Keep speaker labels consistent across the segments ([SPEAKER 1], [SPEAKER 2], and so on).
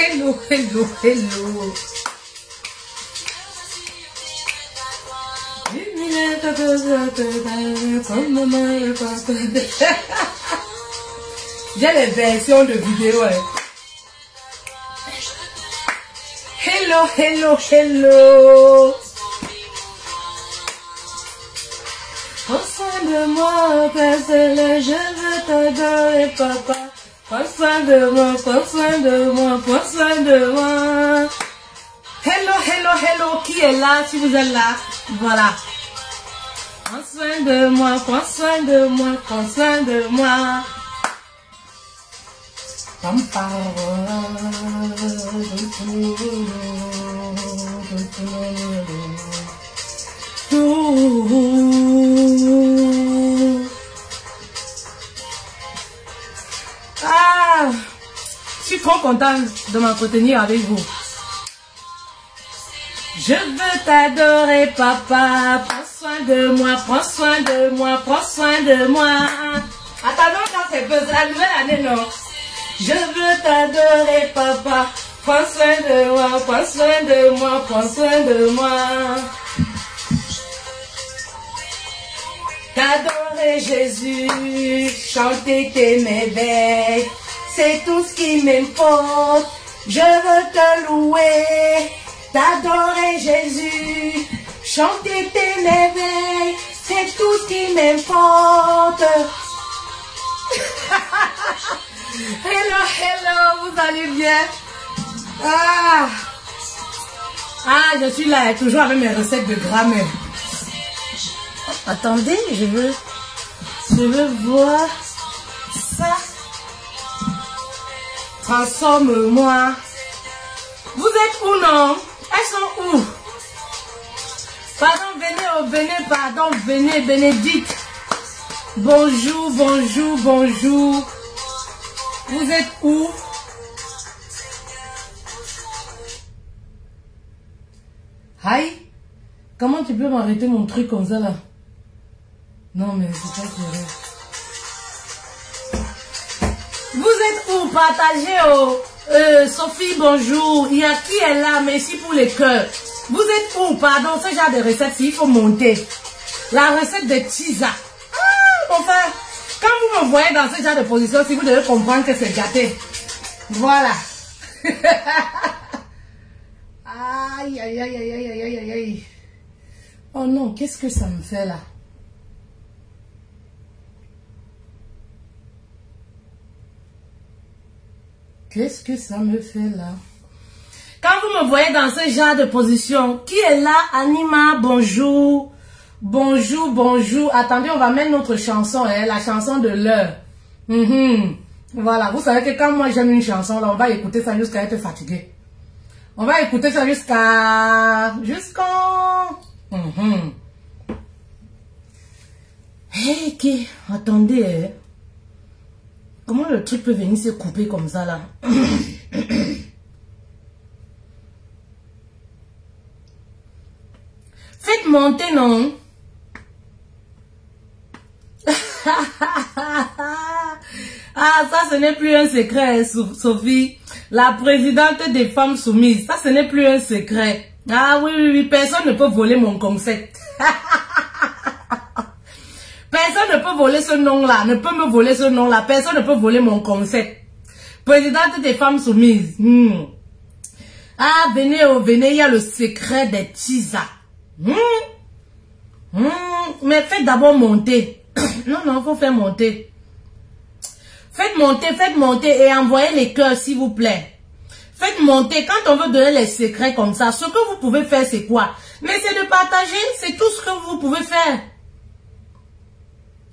[SPEAKER 1] Hello, hello, hello. J'ai les versions de vidéo. Hello, hello, hello. Prends soin de moi, Père Céleste, je veux t'adorer, papa. Prends soin de moi, prends soin de moi, prends soin de moi. Hello, hello, hello, qui est là, si vous êtes là, voilà. Prends soin de moi, prends soin de moi, prends soin de moi. Ah, je suis trop contente de m'entretenir avec vous. Je veux t'adorer, papa. Prends soin de moi, prends soin de moi, prends soin de moi. Attendons quand c'est la nouvelle année, non? Je veux t'adorer, papa. Prends soin de moi, prends soin de moi, prends soin de moi. T'adorer Jésus, chanter tes merveilles, c'est tout ce qui m'importe. Je veux te louer, t'adorer Jésus, chanter tes merveilles, c'est tout ce qui m'importe. Hello, hello, vous allez bien? Ah, je suis là, toujours avec mes recettes de grammaire. Attendez, je veux voir ça. Transforme-moi. Vous êtes où, non? Elles sont où? Pardon, venez, pardon, venez, Bénédicte. Bonjour, bonjour, bonjour. Vous êtes où? Aïe, comment tu peux m'arrêter mon truc comme ça là? Non mais c'est pas sérieux. Vous êtes où? Partagez oh. Sophie, bonjour. Il y a qui est là? Merci pour les cœurs. Vous êtes où? Pardon, ce genre de recette, il faut monter. La recette de Tisa. Ah, enfin, quand vous me voyez dans ce genre de position, si vous devez comprendre que c'est gâté. Voilà. Aïe, aïe, aïe, aïe, aïe, aïe, aïe, aïe. Oh non, qu'est-ce que ça me fait là? Qu'est-ce que ça me fait là? Quand vous me voyez dans ce genre de position, qui est là? Anima, bonjour. Bonjour, bonjour. Attendez, on va mettre notre chanson, hein, la chanson de l'heure. Voilà, vous savez que quand moi j'aime une chanson, là, on va écouter ça jusqu'à être fatigué. On va écouter ça jusqu'à... Hey, qui? Attendez, hein. Comment le truc peut venir se couper comme ça, là? Faites monter, non? Ah, ça, ce n'est plus un secret, Sophie. La présidente des femmes soumises. Ça, ce n'est plus un secret. Ah oui, oui, oui. Personne ne peut voler mon concept. Personne ne peut voler ce nom-là. Ne peut me voler ce nom-là. Personne ne peut voler mon concept. Présidente des femmes soumises. Ah, venez, oh, venez. Il y a le secret des Tisa. Mais faites d'abord monter. Non, non, il faut faire monter. Faites monter et envoyez les cœurs, s'il vous plaît. Faites monter. Quand on veut donner les secrets comme ça, ce que vous pouvez faire, c'est quoi? Mais c'est de partager. C'est tout ce que vous pouvez faire.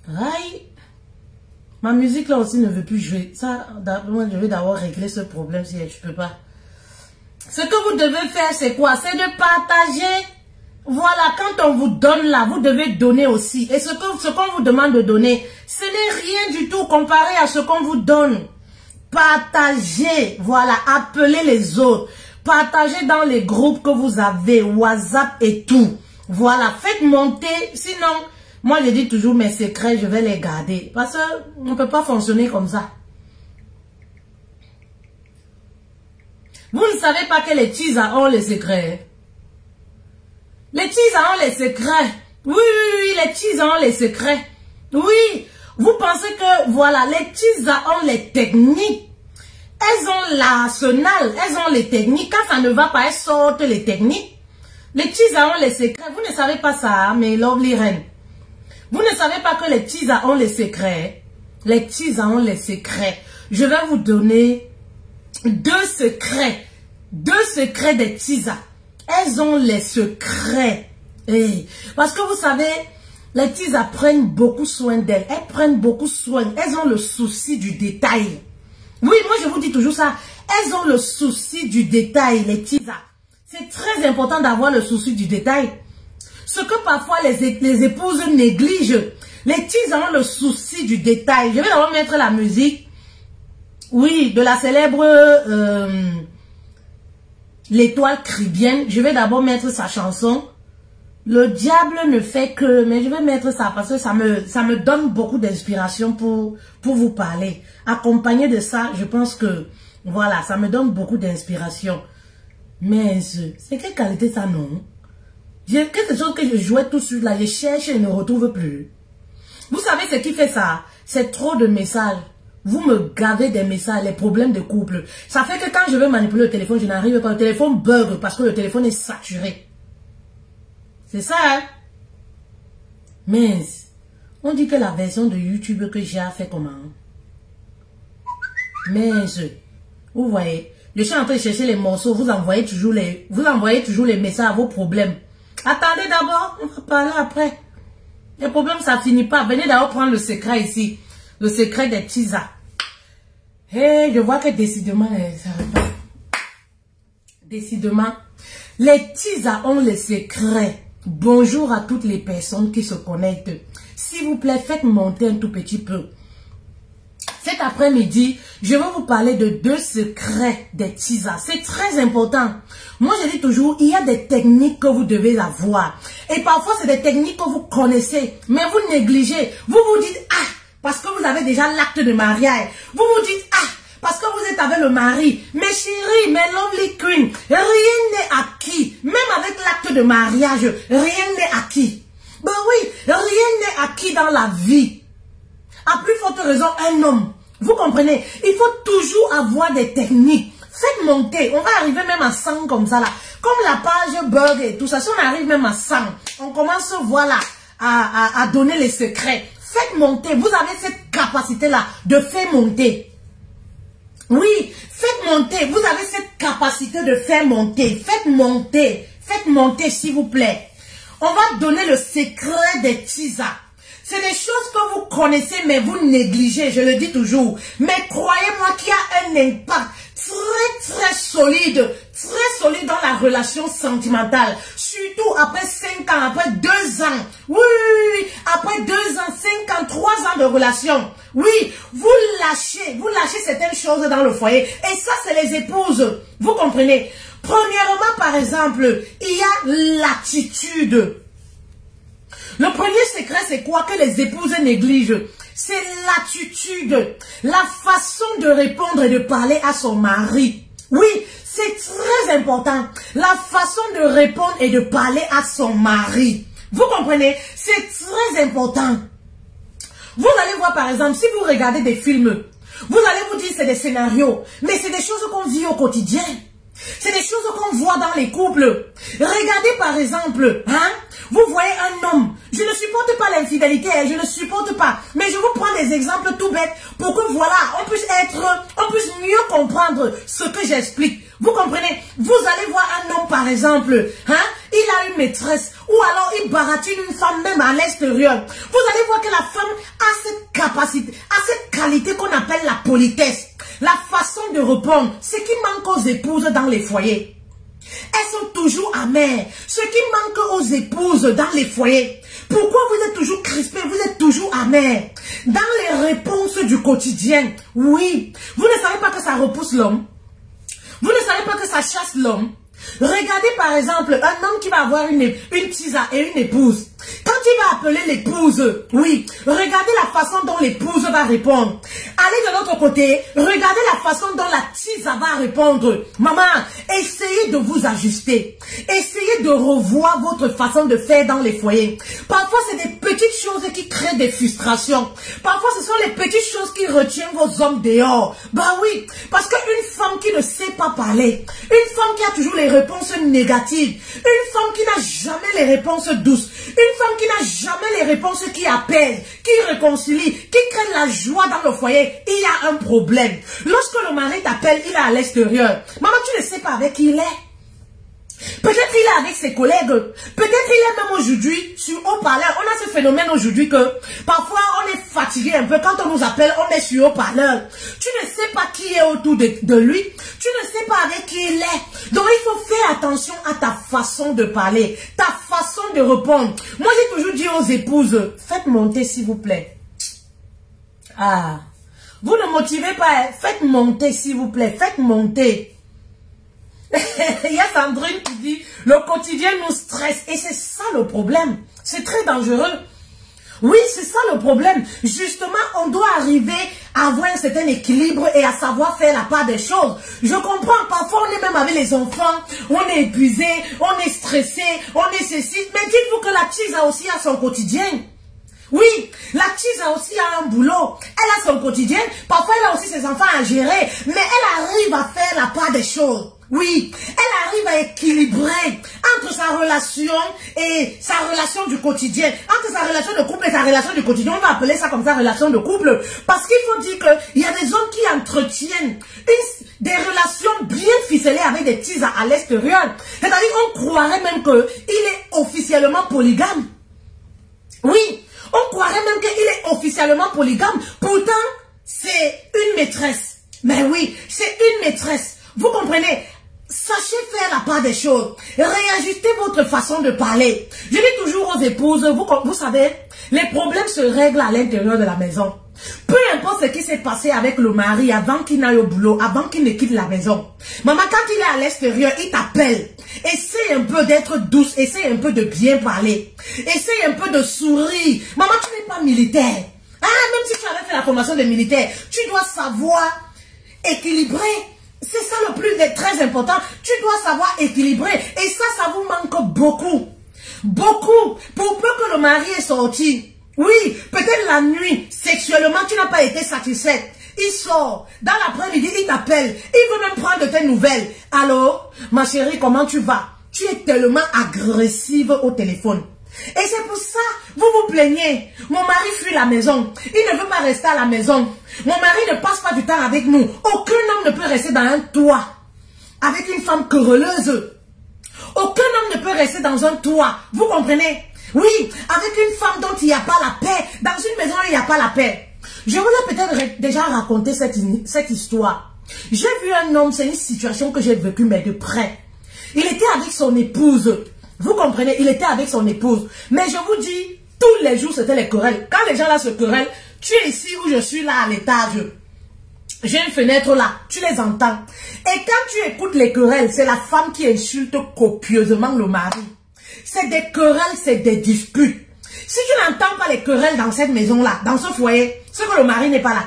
[SPEAKER 1] Aïe. Ma musique là aussi ne veut plus jouer. Ça, moi, je vais d'abord régler ce problème si je peux pas. Ce que vous devez faire, c'est quoi? C'est de partager. Voilà, quand on vous donne là, vous devez donner aussi. Et ce qu'on vous demande de donner, ce n'est rien du tout comparé à ce qu'on vous donne. Partagez, voilà, appelez les autres. Partagez dans les groupes que vous avez, WhatsApp et tout. Voilà, faites monter, sinon, moi je dis toujours mes secrets, je vais les garder. Parce qu'on ne peut pas fonctionner comme ça. Vous ne savez pas que les Tisa ont les secrets. Les Tisa ont les secrets. Oui, les Tisa ont les secrets. Oui, vous pensez que, voilà, les Tisa ont les techniques. Elles ont l'arsenal, elles ont les techniques. Quand ça ne va pas, elles sortent les techniques. Les Tisa ont les secrets. Vous ne savez pas ça, mes lovely reines. Vous ne savez pas que les Tisa ont les secrets. Les Tisa ont les secrets. Je vais vous donner deux secrets des Tisa. Elles ont les secrets. Hey. Parce que vous savez, les Tisa prennent beaucoup soin d'elles. Elles prennent beaucoup soin. Elles ont le souci du détail. Oui, moi je vous dis toujours ça. Elles ont le souci du détail, les Tisa. C'est très important d'avoir le souci du détail. Ce que parfois les épouses négligent. Les Tisa ont le souci du détail. Je vais d'abord mettre la musique. Oui, de la célèbre l'étoile cribienne. Je vais d'abord mettre sa chanson. Le diable ne fait que... Mais je vais mettre ça parce que ça me donne beaucoup d'inspiration pour vous parler. Accompagné de ça, je pense que... Voilà, ça me donne beaucoup d'inspiration. Mais c'est quelle qualité ça, non? J'ai quelque chose que je jouais tout de suite là. Je cherche et ne retrouve plus. Vous savez ce qui fait ça? C'est trop de messages. Vous me gavez des messages, les problèmes de couple. Ça fait que quand je veux manipuler le téléphone, je n'arrive pas. Le téléphone bug parce que le téléphone est saturé. C'est ça, hein? Mais on dit que la version de YouTube que j'ai fait comment? Mais vous voyez, je suis en train de chercher les morceaux. Vous envoyez toujours les messages à vos problèmes. Attendez d'abord, on va parler après. Les problèmes, ça finit pas. Venez d'abord prendre le secret ici. Le secret des Tisa. Et je vois que décidément, ça va pas. Décidément, les Tisa ont les secrets. Bonjour à toutes les personnes qui se connectent. S'il vous plaît, faites monter un tout petit peu. Cet après-midi, je vais vous parler de deux secrets des Tisa. C'est très important. Moi, je dis toujours, il y a des techniques que vous devez avoir. Et parfois, c'est des techniques que vous connaissez, mais vous négligez. Vous vous dites, ah, parce que vous avez déjà l'acte de mariage. Vous vous dites, ah, parce que vous êtes avec le mari. Mes chéris, mes lovely queens, rien n'est acquis. Même avec l'acte de mariage, rien n'est acquis. Ben oui, rien n'est acquis dans la vie. À plus forte raison, un homme. Vous comprenez? Il faut toujours avoir des techniques. Faites monter. On va arriver même à 100 comme ça là. Comme la page bug et tout ça. Si on arrive même à 100, on commence voilà à donner les secrets. Faites monter. Vous avez cette capacité là de faire monter. Oui, faites monter. Vous avez cette capacité de faire monter. Faites monter. Faites monter s'il vous plaît. On va donner le secret des Tisa. C'est des choses que vous connaissez mais vous négligez, je le dis toujours. Mais croyez-moi qu'il y a un impact très solide dans la relation sentimentale. Surtout après 5 ans, après 2 ans. Oui, après 2 ans, 5 ans, 3 ans de relation. Oui, vous lâchez certaines choses dans le foyer. Et ça, c'est les épouses. Vous comprenez? Premièrement, par exemple, il y a l'attitude. Le premier secret, c'est quoi que les épouses négligent? C'est l'attitude, la façon de répondre et de parler à son mari. Oui, c'est très important. La façon de répondre et de parler à son mari. Vous comprenez? C'est très important. Vous allez voir par exemple, si vous regardez des films, vous allez vous dire c'est des scénarios, mais c'est des choses qu'on vit au quotidien. C'est des choses qu'on voit dans les couples. Regardez par exemple, vous voyez un homme. Je ne supporte pas l'infidélité, je ne supporte pas. Mais je vous prends des exemples tout bêtes pour que voilà, on puisse mieux comprendre ce que j'explique. Vous comprenez? Vous allez voir un homme par exemple, il a une maîtresse ou alors il baratine une femme même à l'extérieur. Vous allez voir que la femme a cette capacité, a cette qualité qu'on appelle la politesse. La façon de répondre, ce qui manque aux épouses dans les foyers. Elles sont toujours amères. Ce qui manque aux épouses dans les foyers. Pourquoi vous êtes toujours crispés, vous êtes toujours amères? Dans les réponses du quotidien, oui. Vous ne savez pas que ça repousse l'homme. Vous ne savez pas que ça chasse l'homme. Regardez par exemple un homme qui va avoir une Tisa et une épouse. Quand il va appeler l'épouse, oui, regardez la façon dont l'épouse va répondre. Allez de l'autre côté, regardez la façon dont la si ça va répondre. Maman, essayez de vous ajuster. Essayez de revoir votre façon de faire dans les foyers. Parfois, c'est des petites choses qui créent des frustrations. Parfois, ce sont les petites choses qui retiennent vos hommes dehors. Bah oui, parce qu'une femme qui ne sait pas parler, une femme qui a toujours les réponses négatives, une femme qui n'a jamais les réponses douces, une femme qui n'a jamais les réponses qui apaisent, qui réconcilient, qui créent la joie dans le foyer, il y a un problème. Lorsque le mari t'appelle, il est à l'extérieur. Maman, tu ne sais pas avec qui il est. Peut-être il est avec ses collègues. Peut-être il est même aujourd'hui sur haut-parleur. On a ce phénomène aujourd'hui que parfois on est fatigué un peu. Quand on nous appelle, on est sur haut-parleur. Tu ne sais pas qui est autour de lui. Tu ne sais pas avec qui il est. Donc il faut faire attention à ta façon de parler, ta façon de répondre. Moi j'ai toujours dit aux épouses, faites monter s'il vous plaît. Ah, vous ne motivez pas, faites monter s'il vous plaît, faites monter. Il y a Sandrine qui dit, le quotidien nous stresse et c'est ça le problème. C'est très dangereux. Oui, c'est ça le problème. Justement, on doit arriver à avoir un certain équilibre et à savoir faire la part des choses. Je comprends, parfois on est même avec les enfants, on est épuisé, on est stressé, on est ceci. Mais dites-vous que la petite a aussi son quotidien. Oui, la petite a aussi un boulot. Elle a son quotidien. Parfois, elle a aussi ses enfants à gérer. Mais elle arrive à faire la part des choses. Oui, elle arrive à équilibrer entre sa relation et sa relation du quotidien. Entre sa relation de couple et sa relation du quotidien. On va appeler ça comme ça, relation de couple. Parce qu'il faut dire qu'il y a des hommes qui entretiennent des relations bien ficelées avec des petits à l'extérieur. C'est-à-dire qu'on croirait même qu'il est officiellement polygame. Oui, on croirait même qu'il est officiellement polygame. Pourtant, c'est une maîtresse. Mais oui, c'est une maîtresse. Vous comprenez? Sachez faire la part des choses. Réajustez votre façon de parler. Je dis toujours aux épouses, vous savez, les problèmes se règlent à l'intérieur de la maison. Peu importe ce qui s'est passé avec le mari avant qu'il n'aille au boulot, avant qu'il ne quitte la maison. Maman, quand il est à l'extérieur, il t'appelle. Essaye un peu d'être douce, essaye un peu de bien parler. Essaye un peu de sourire. Maman, tu n'es pas militaire. Ah, même si tu avais fait la formation de militaire, tu dois savoir équilibrer. C'est ça le plus très important. Tu dois savoir équilibrer. Et ça vous manque beaucoup. Beaucoup. Pour peu que le mari est sorti. Oui, peut-être la nuit, sexuellement, tu n'as pas été satisfaite. Il sort. Dans l'après-midi, il t'appelle. Il veut même prendre de tes nouvelles. Allô, ma chérie, comment tu vas? Tu es tellement agressive au téléphone. Et c'est pour ça, vous vous plaignez. Mon mari fuit la maison. Il ne veut pas rester à la maison. Mon mari ne passe pas du temps avec nous. Aucun homme ne peut rester dans un toit avec une femme querelleuse. Aucun homme ne peut rester dans un toit. Vous comprenez? Oui, avec une femme dont il n'y a pas la paix. Dans une maison, il n'y a pas la paix. Je vous ai peut-être déjà raconté cette histoire. J'ai vu un homme, c'est une situation que j'ai vécue, mais de près. Il était avec son épouse. Vous comprenez, il était avec son épouse. Mais je vous dis, tous les jours, c'était les querelles. Quand les gens là se querellent, tu es ici où je suis là à l'étage. J'ai une fenêtre là, tu les entends. Et quand tu écoutes les querelles, c'est la femme qui insulte copieusement le mari. C'est des querelles, c'est des disputes. Si tu n'entends pas les querelles dans cette maison-là, dans ce foyer, c'est que le mari n'est pas là.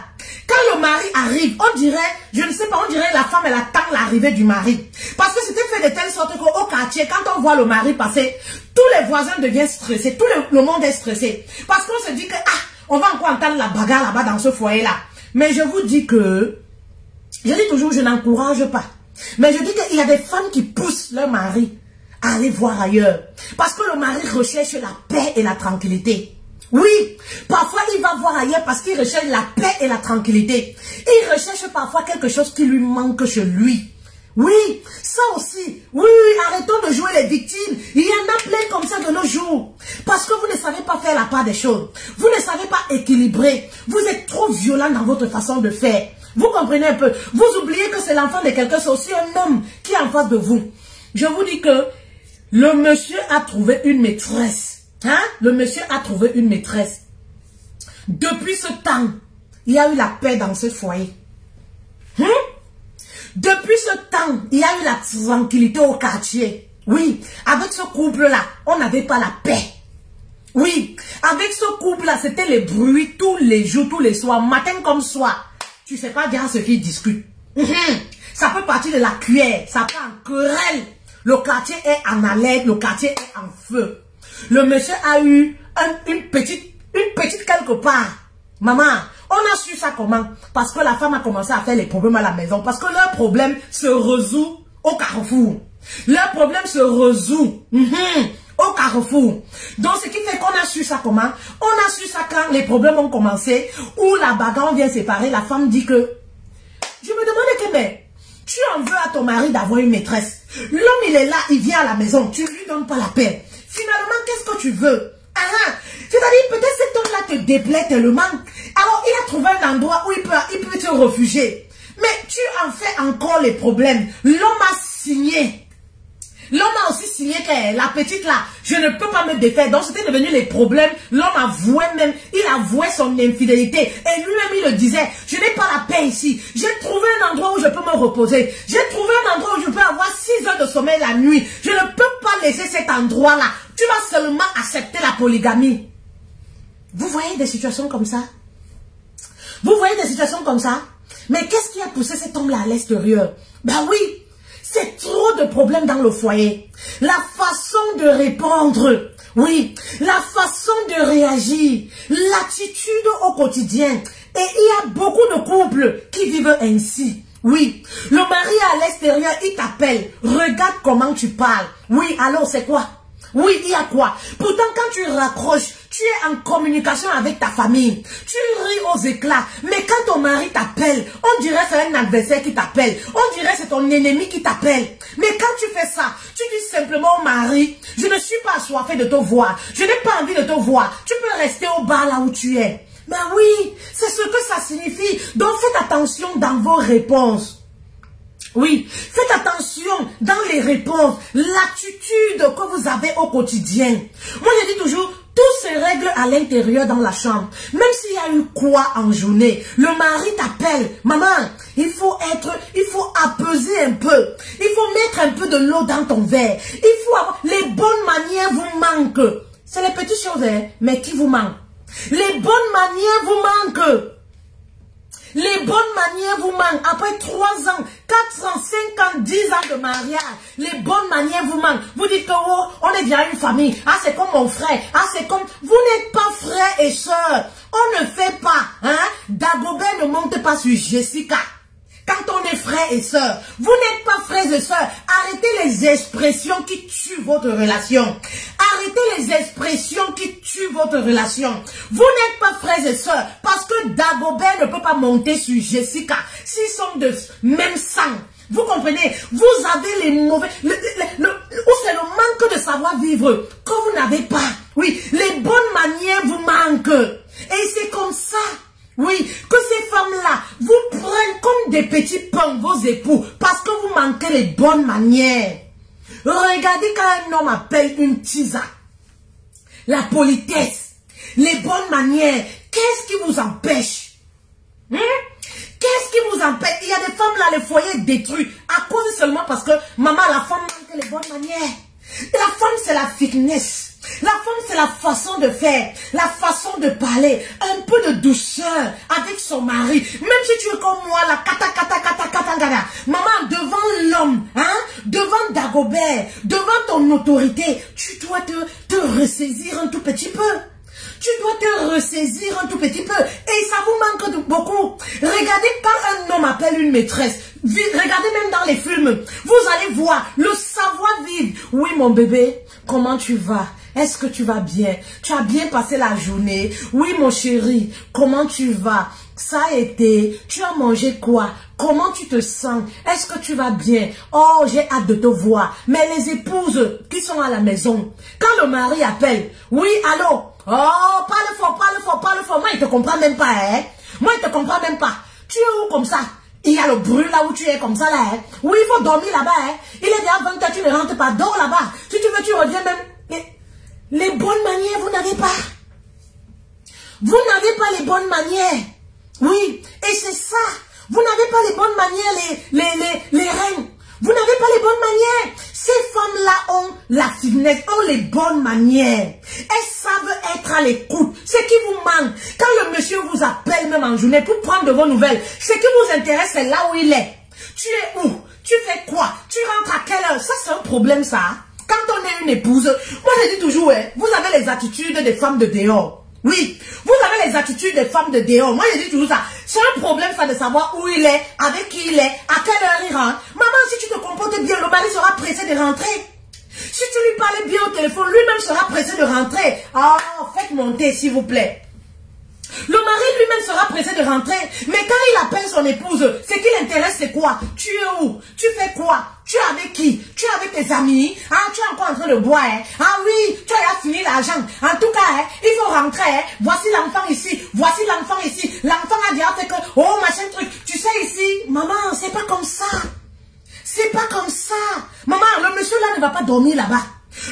[SPEAKER 1] Quand le mari arrive, on dirait, je ne sais pas, on dirait la femme, elle attend l'arrivée du mari. Parce que c'était fait de telle sorte qu'au quartier, quand on voit le mari passer, tous les voisins deviennent stressés, tout le monde est stressé. Parce qu'on se dit que, ah, on va encore entendre la bagarre là-bas dans ce foyer-là. Mais je vous dis que, je dis toujours, je n'encourage pas. Mais je dis qu'il y a des femmes qui poussent leur mari à aller voir ailleurs. Parce que le mari recherche la paix et la tranquillité. Oui, parfois il va voir ailleurs parce qu'il recherche la paix et la tranquillité. Il recherche parfois quelque chose qui lui manque chez lui. Oui, ça aussi. Oui, arrêtons de jouer les victimes. Il y en a plein comme ça de nos jours. Parce que vous ne savez pas faire la part des choses. Vous ne savez pas équilibrer. Vous êtes trop violent dans votre façon de faire. Vous comprenez un peu. Vous oubliez que c'est l'enfant de quelqu'un, c'est aussi un homme qui est en face de vous. Je vous dis que le monsieur a trouvé une maîtresse. Hein? Le monsieur a trouvé une maîtresse. Depuis ce temps, il y a eu la paix dans ce foyer. Depuis ce temps, il y a eu la tranquillité au quartier. Oui, avec ce couple-là, on n'avait pas la paix. Oui, avec ce couple-là, c'était les bruits tous les jours, tous les soirs, matin comme soir. Tu sais pas bien ce qu'ils discutent. Ça ça peut partir de la cuillère, ça part en querelle. Le quartier est en alerte, le quartier est en feu. Le monsieur a eu une petite quelque part. Maman, on a su ça comment? Parce que la femme a commencé à faire les problèmes à la maison. Parce que leur problème se résout au carrefour. Leur problème se résout au carrefour. Donc, ce qui fait qu'on a su ça comment? On a su ça quand les problèmes ont commencé, où la bagarre vient séparer. La femme dit que, je me demandais que, mais, tu en veux à ton mari d'avoir une maîtresse. L'homme, il est là, il vient à la maison, tu lui donnes pas la paix. Finalement, qu'est-ce que tu veux? C'est-à-dire, peut-être cet homme-là te déplaît tellement. Alors, il a trouvé un endroit où il peut te réfugier. Mais tu en fais encore les problèmes. L'homme a signé. L'homme a aussi signé que la petite là, je ne peux pas me défaire. Donc, c'était devenu les problèmes. L'homme avouait même, il avouait son infidélité. Et lui-même, il le disait, je n'ai pas la paix ici. J'ai trouvé un endroit où je peux me reposer. J'ai trouvé un endroit où je peux avoir 6 heures de sommeil la nuit. Je ne peux pas laisser cet endroit-là. Tu vas seulement accepter la polygamie. Vous voyez des situations comme ça? Vous voyez des situations comme ça? Mais qu'est-ce qui a poussé cet homme-là à l'extérieur? Ben oui, c'est trop de problèmes dans le foyer. La façon de répondre, oui, la façon de réagir, l'attitude au quotidien. Et il y a beaucoup de couples qui vivent ainsi. Oui, le mari à l'extérieur, il t'appelle. Regarde comment tu parles. Oui, alors c'est quoi? Oui, il y a quoi? Pourtant, quand tu raccroches, tu es en communication avec ta famille. Tu ris aux éclats. Mais quand ton mari t'appelle, on dirait c'est un adversaire qui t'appelle. On dirait c'est ton ennemi qui t'appelle. Mais quand tu fais ça, tu dis simplement au mari, je ne suis pas assoiffé de te voir. Je n'ai pas envie de te voir. Tu peux rester au bar là où tu es. Ben oui, c'est ce que ça signifie. Donc faites attention dans vos réponses. Oui, faites attention dans les réponses, l'attitude que vous avez au quotidien. Moi, je dis toujours, tout se règle à l'intérieur dans la chambre. Même s'il y a eu quoi en journée, le mari t'appelle. Maman, il faut apaiser un peu. Il faut mettre un peu de l'eau dans ton verre. Il faut avoir, les bonnes manières vous manquent. C'est les petites choses, hein, mais qui vous manquent? Les bonnes manières vous manquent. Les bonnes manières vous manquent. Après 3 ans, 4 ans, 5 ans, 10 ans de mariage, les bonnes manières vous manquent. Vous dites que oh, on est déjà une famille. Ah, c'est comme mon frère. Ah, c'est comme... Vous n'êtes pas frère et soeur. On ne fait pas. Hein? Dagobert ne monte pas sur Jessica. Quand on est frère et soeur, vous n'êtes pas frères et sœurs. Arrêtez les expressions qui tuent votre relation. Arrêtez les expressions qui tuent votre relation. Vous n'êtes pas frères et sœurs parce que Dagobert ne peut pas monter sur Jessica. S'ils sont de même sang. Vous comprenez? Vous avez les mauvais... Ou c'est le manque de savoir-vivre que vous n'avez pas. Oui, les bonnes manières vous manquent. Et c'est comme ça. Oui, que ces femmes-là vous prennent comme des petits pains vos époux parce que vous manquez les bonnes manières. Regardez quand un homme appelle une tisa. La politesse, les bonnes manières, qu'est-ce qui vous empêche? Qu'est-ce qui vous empêche? Il y a des femmes là, le foyer est détruit à cause seulement parce que maman, la femme manque les bonnes manières. Et la femme, c'est la fitness. La femme, c'est la façon de faire, la façon de parler, un peu de douceur avec son mari. Même si tu es comme moi, la kata. Maman, devant l'homme, hein, devant Dagobert, devant ton autorité, tu dois te ressaisir un tout petit peu. Tu dois te ressaisir un tout petit peu. Et ça vous manque beaucoup. Regardez quand un homme appelle une maîtresse. Regardez même dans les films. Vous allez voir le savoir-vivre. Oui, mon bébé, comment tu vas? Est-ce que tu vas bien? Tu as bien passé la journée? Oui, mon chéri, comment tu vas? Ça a été. Tu as mangé quoi? Comment tu te sens? Est-ce que tu vas bien? Oh, j'ai hâte de te voir. Mais les épouses qui sont à la maison, quand le mari appelle, oui, allô? Oh, parle fort. Moi, il te comprend même pas, hein? Moi, il te comprend même pas. Tu es où comme ça? Il y a le bruit là où tu es comme ça, là, hein? Oui, il faut dormir là-bas, hein? Il est déjà 20 h, tu ne rentres pas. Dors là-bas. Si tu veux, tu reviens même. Les bonnes manières, vous n'avez pas. Vous n'avez pas les bonnes manières. Oui, et c'est ça. Vous n'avez pas les bonnes manières, les reines. Vous n'avez pas les bonnes manières. Ces femmes-là ont la finesse, ont les bonnes manières. Elles savent être à l'écoute. Ce qui vous manque, quand le monsieur vous appelle même en journée pour prendre de vos nouvelles, ce qui vous intéresse, c'est là où il est. Tu es où? Tu fais quoi? Tu rentres à quelle heure? Ça, c'est un problème, ça. Quand on est une épouse, moi je dis toujours, vous avez les attitudes des femmes de dehors. Oui, vous avez les attitudes des femmes de dehors. Moi je dis toujours ça. C'est un problème, ça, de savoir où il est, avec qui il est, à quelle heure il rentre. Maman, si tu te comportes bien, le mari sera pressé de rentrer. Si tu lui parlais bien au téléphone, lui-même sera pressé de rentrer. Ah, faites monter, s'il vous plaît. Le mari lui-même sera pressé de rentrer. Mais quand il appelle son épouse, ce qui l'intéresse, c'est quoi? Tu es où? Tu fais quoi? Tu es avec qui? Tu es avec tes amis? Ah, tu es encore en train de boire, hein? Ah oui, tu as fini l'argent. En tout cas, hein, il faut rentrer, hein? Voici l'enfant ici. Voici l'enfant ici. L'enfant a déjà fait que, oh, machin truc. Tu sais ici, maman, c'est pas comme ça. C'est pas comme ça. Maman, le monsieur là ne va pas dormir là-bas.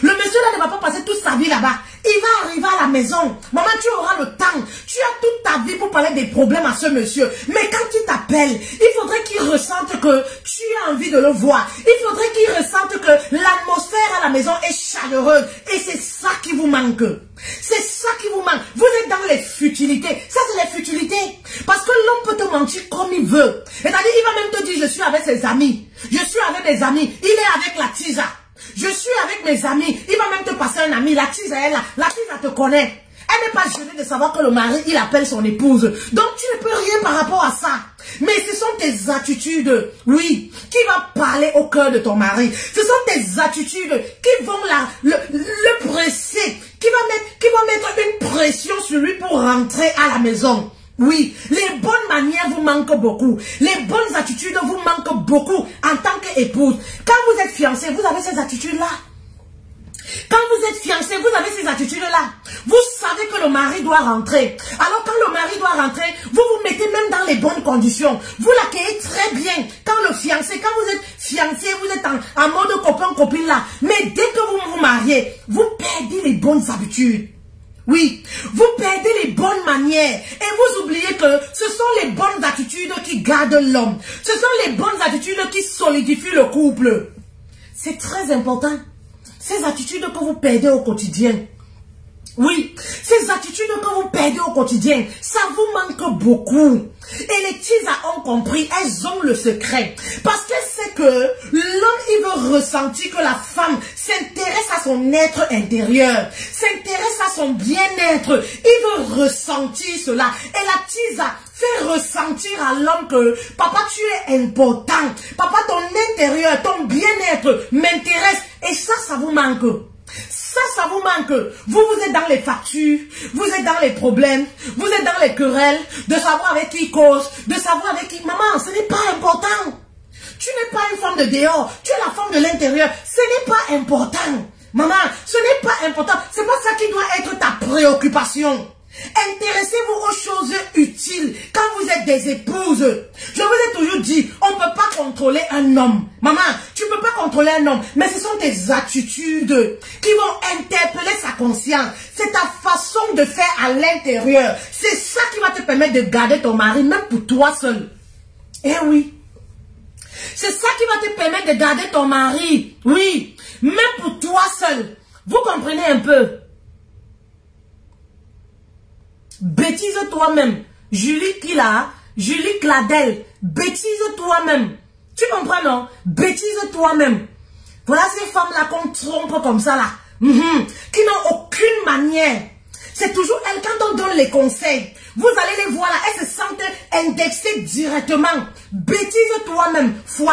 [SPEAKER 1] Le monsieur là ne va pas passer toute sa vie là-bas. Il va arriver à la maison. Maman, tu auras le temps. Tu as toute ta vie pour parler des problèmes à ce monsieur. Mais quand tu t'appelles, il faudrait qu'il ressente que tu as envie de le voir. Il faudrait qu'il ressente que l'atmosphère à la maison est chaleureuse. Et c'est ça qui vous manque. C'est ça qui vous manque. Vous êtes dans les futilités. Ça, c'est les futilités. Parce que l'homme peut te mentir comme il veut. C'est-à-dire, il va même te dire, je suis avec ses amis. Je suis avec mes amis. Il est avec la tisa. Je suis avec mes amis. Il va même te passer un ami. La tisa est là. La tisa te connaît. Elle n'est pas gênée de savoir que le mari, il appelle son épouse. Donc, tu ne peux rien par rapport à ça. Mais ce sont tes attitudes, oui, qui vont parler au cœur de ton mari. Ce sont tes attitudes qui vont le presser, qui vont mettre une pression sur lui pour rentrer à la maison. Oui, les bonnes manières vous manquent beaucoup. Les bonnes attitudes vous manquent beaucoup en tant qu'épouse. Quand vous êtes fiancé, vous avez ces attitudes-là. Quand vous êtes fiancé, vous avez ces attitudes-là. Vous savez que le mari doit rentrer. Alors quand le mari doit rentrer, vous vous mettez même dans les bonnes conditions. Vous l'accueillez très bien. Quand le fiancé, quand vous êtes fiancé, vous êtes en mode copain-copine là. Mais dès que vous vous mariez, vous perdez les bonnes habitudes. Oui, vous perdez les bonnes manières et vous oubliez que ce sont les bonnes attitudes qui gardent l'homme. Ce sont les bonnes attitudes qui solidifient le couple. C'est très important. Ces attitudes que vous perdez au quotidien. Oui, ces attitudes que vous perdez au quotidien, ça vous manque beaucoup. Et les Tisa ont compris, elles ont le secret. Parce qu'elles savent que l'homme, il veut ressentir que la femme s'intéresse à son être intérieur, s'intéresse à son bien-être. Il veut ressentir cela. Et la Tisa fait ressentir à l'homme que, papa, tu es important. Papa, ton intérieur, ton bien-être m'intéresse. Et ça vous manque. Ça vous manque. Vous êtes dans les factures, vous êtes dans les problèmes, vous êtes dans les querelles, de savoir avec qui cause, de savoir avec qui... Maman, ce n'est pas important. Tu n'es pas une femme de dehors, tu es la femme de l'intérieur. Ce n'est pas important. Maman, ce n'est pas important. C'est pas ça qui doit être ta préoccupation. Intéressez-vous aux choses utiles quand vous êtes des épouses. Je vous ai toujours dit, on ne peut pas contrôler un homme. Maman, tu ne peux pas contrôler un homme, mais ce sont tes attitudes qui vont interpeller sa conscience. C'est ta façon de faire à l'intérieur. C'est ça qui va te permettre de garder ton mari, même pour toi seul. Eh oui. C'est ça qui va te permettre de garder ton mari. Oui, même pour toi seul. Vous comprenez un peu? Bêtise toi-même. Julie Kila, Julie Cladel, bêtise toi-même. Tu comprends, non? Bêtise toi-même. Voilà ces femmes-là qu'on trompe comme ça, là. Qui n'ont aucune manière. C'est toujours elles, quand on donne les conseils, vous allez les voir là, elles se sentent indexées directement. Bêtise toi-même, x4.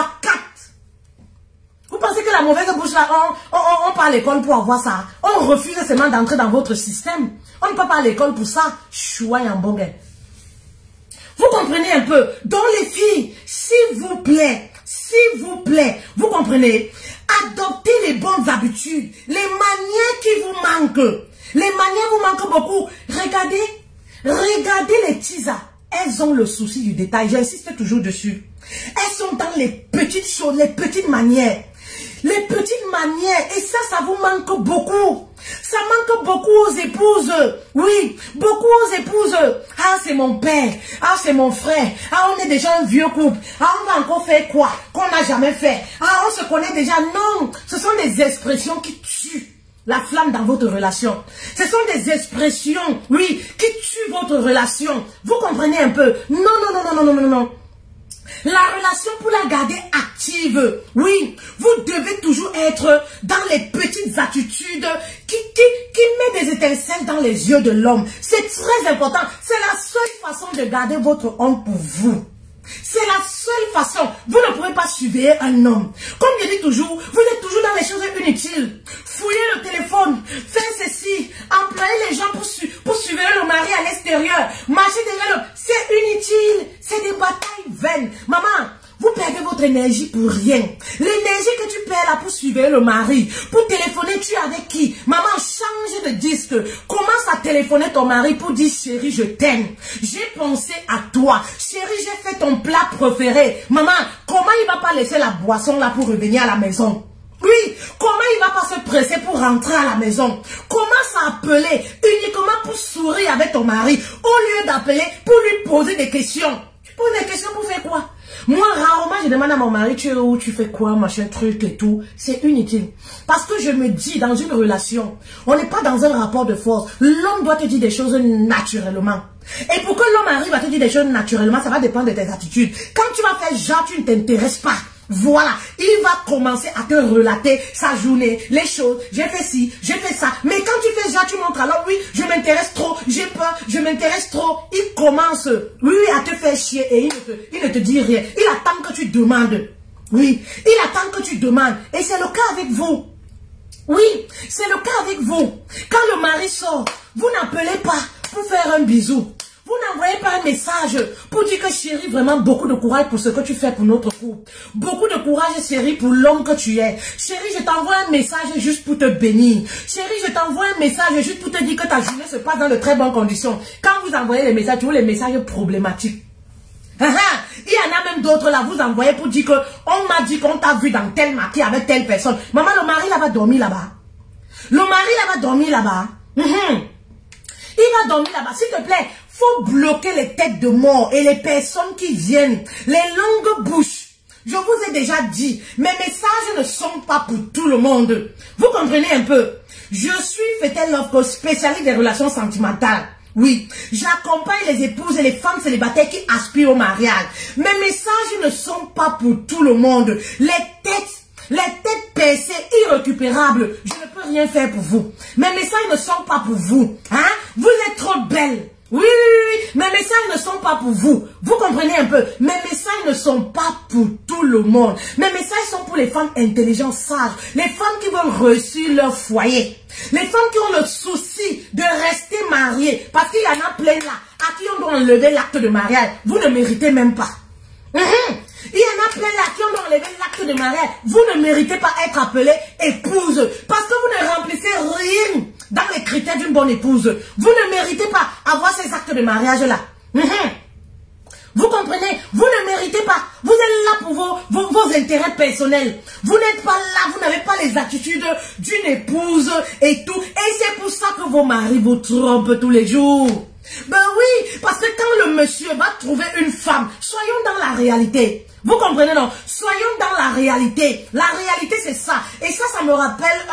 [SPEAKER 1] Vous pensez que la mauvaise bouche là, on part à l'école pour avoir ça? On refuse seulement d'entrer dans votre système. On ne peut pas à l'école pour ça. Chouai en bon gars. Vous comprenez un peu? Donc les filles, s'il vous plaît, vous comprenez? Adoptez les bonnes habitudes, les manières qui vous manquent. Les manières vous manquent beaucoup. Regardez les Tisa. Elles ont le souci du détail. J'insiste toujours dessus. Elles sont dans les petites choses, les petites manières. Les petites manières. Et ça vous manque beaucoup. Ça manque beaucoup aux épouses. Oui, beaucoup aux épouses. Ah, c'est mon père. Ah, c'est mon frère. Ah, on est déjà un vieux couple. Ah, on va encore faire quoi qu'on n'a jamais fait. Ah, on se connaît déjà. Non, ce sont des expressions qui tuent la flamme dans votre relation. Ce sont des expressions, oui, qui tuent votre relation. Vous comprenez un peu? Non. La relation pour la garder active, oui, vous devez toujours être dans les petites attitudes qui met des étincelles dans les yeux de l'homme. C'est très important. C'est la seule façon de garder votre homme pour vous. C'est la seule façon. Vous ne pourrez pas surveiller un homme. Comme je dis toujours, vous êtes toujours dans les choses inutiles. Fouiller le téléphone, faire ceci, employer les gens pour surveiller le mari à l'extérieur, marcher derrière le... C'est inutile. C'est des batailles vaines. Maman, vous perdez votre énergie pour rien. L'énergie que tu perds là pour surveiller le mari, pour téléphoner, tu es avec qui? Maman, change de disque. Commence à téléphoner ton mari pour dire chérie, je t'aime. J'ai pensé à toi. Chérie, j'ai fait ton plat préféré. Maman, comment il va pas laisser la boisson là pour revenir à la maison? Oui, comment il va pas se presser pour rentrer à la maison? Commence à appeler uniquement pour sourire avec ton mari au lieu d'appeler pour lui poser des questions. Tu poses des questions pour faire quoi? Moi, rarement, je demande à mon mari, tu es où, tu fais quoi, machin, truc et tout. C'est inutile. Parce que je me dis, dans une relation, on n'est pas dans un rapport de force. L'homme doit te dire des choses naturellement. Et pour que l'homme arrive à te dire des choses naturellement, ça va dépendre de tes attitudes. Quand tu vas faire genre, tu ne t'intéresses pas. Voilà, il va commencer à te relater sa journée, les choses, j'ai fait ci, j'ai fait ça. Mais quand tu fais ça, tu montres alors, oui, je m'intéresse trop, j'ai peur, je m'intéresse trop. Il commence, oui, à te faire chier et il ne te dit rien. Il attend que tu demandes. Oui, il attend que tu demandes. Et c'est le cas avec vous. Oui, c'est le cas avec vous. Quand le mari sort, vous n'appelez pas pour faire un bisou. Vous n'envoyez pas un message pour dire que chérie, vraiment beaucoup de courage pour ce que tu fais pour notre couple. Beaucoup de courage chérie pour l'homme que tu es. Chérie, je t'envoie un message juste pour te bénir. Chérie, je t'envoie un message juste pour te dire que ta journée se passe dans de très bonnes conditions. Quand vous envoyez les messages, tu vois les messages problématiques. Il y en a même d'autres là, vous envoyez pour dire que on m'a dit qu'on t'a vu dans tel maquis avec telle personne. Maman, le mari là va dormir là-bas. Le mari là va dormir là-bas. Il va dormir là-bas. S'il te plaît, faut bloquer les têtes de mort et les personnes qui viennent, les longues bouches. Je vous ai déjà dit, mes messages ne sont pas pour tout le monde. Vous comprenez un peu? Je suis Fetel Love, spécialiste des relations sentimentales. Oui, j'accompagne les épouses et les femmes célibataires qui aspirent au mariage. Mes messages ne sont pas pour tout le monde. Les têtes percées, irrécupérables, je ne peux rien faire pour vous. Mes messages ne sont pas pour vous. Hein? Vous êtes trop belles. Oui, mes messages ne sont pas pour vous. Vous comprenez un peu? Mes messages ne sont pas pour tout le monde. Mes messages sont pour les femmes intelligentes, sages. Les femmes qui veulent réussir leur foyer. Les femmes qui ont le souci de rester mariées. Parce qu'il y en a plein là, à qui on doit enlever l'acte de mariage. Vous ne méritez même pas. Il y en a plein là qui ont enlevé l'acte de mariage. Vous ne méritez pas être appelée épouse. Parce que vous ne remplissez rien dans les critères d'une bonne épouse. Vous ne méritez pas avoir ces actes de mariage là. Vous comprenez? Vous ne méritez pas. Vous êtes là pour vos intérêts personnels. Vous n'êtes pas là, vous n'avez pas les attitudes d'une épouse et tout. Et c'est pour ça que vos maris vous trompent tous les jours. Ben oui, parce que quand le monsieur va trouver une femme, soyons dans la réalité. Vous comprenez, non? Soyons dans la réalité. La réalité, c'est ça. Et ça me rappelle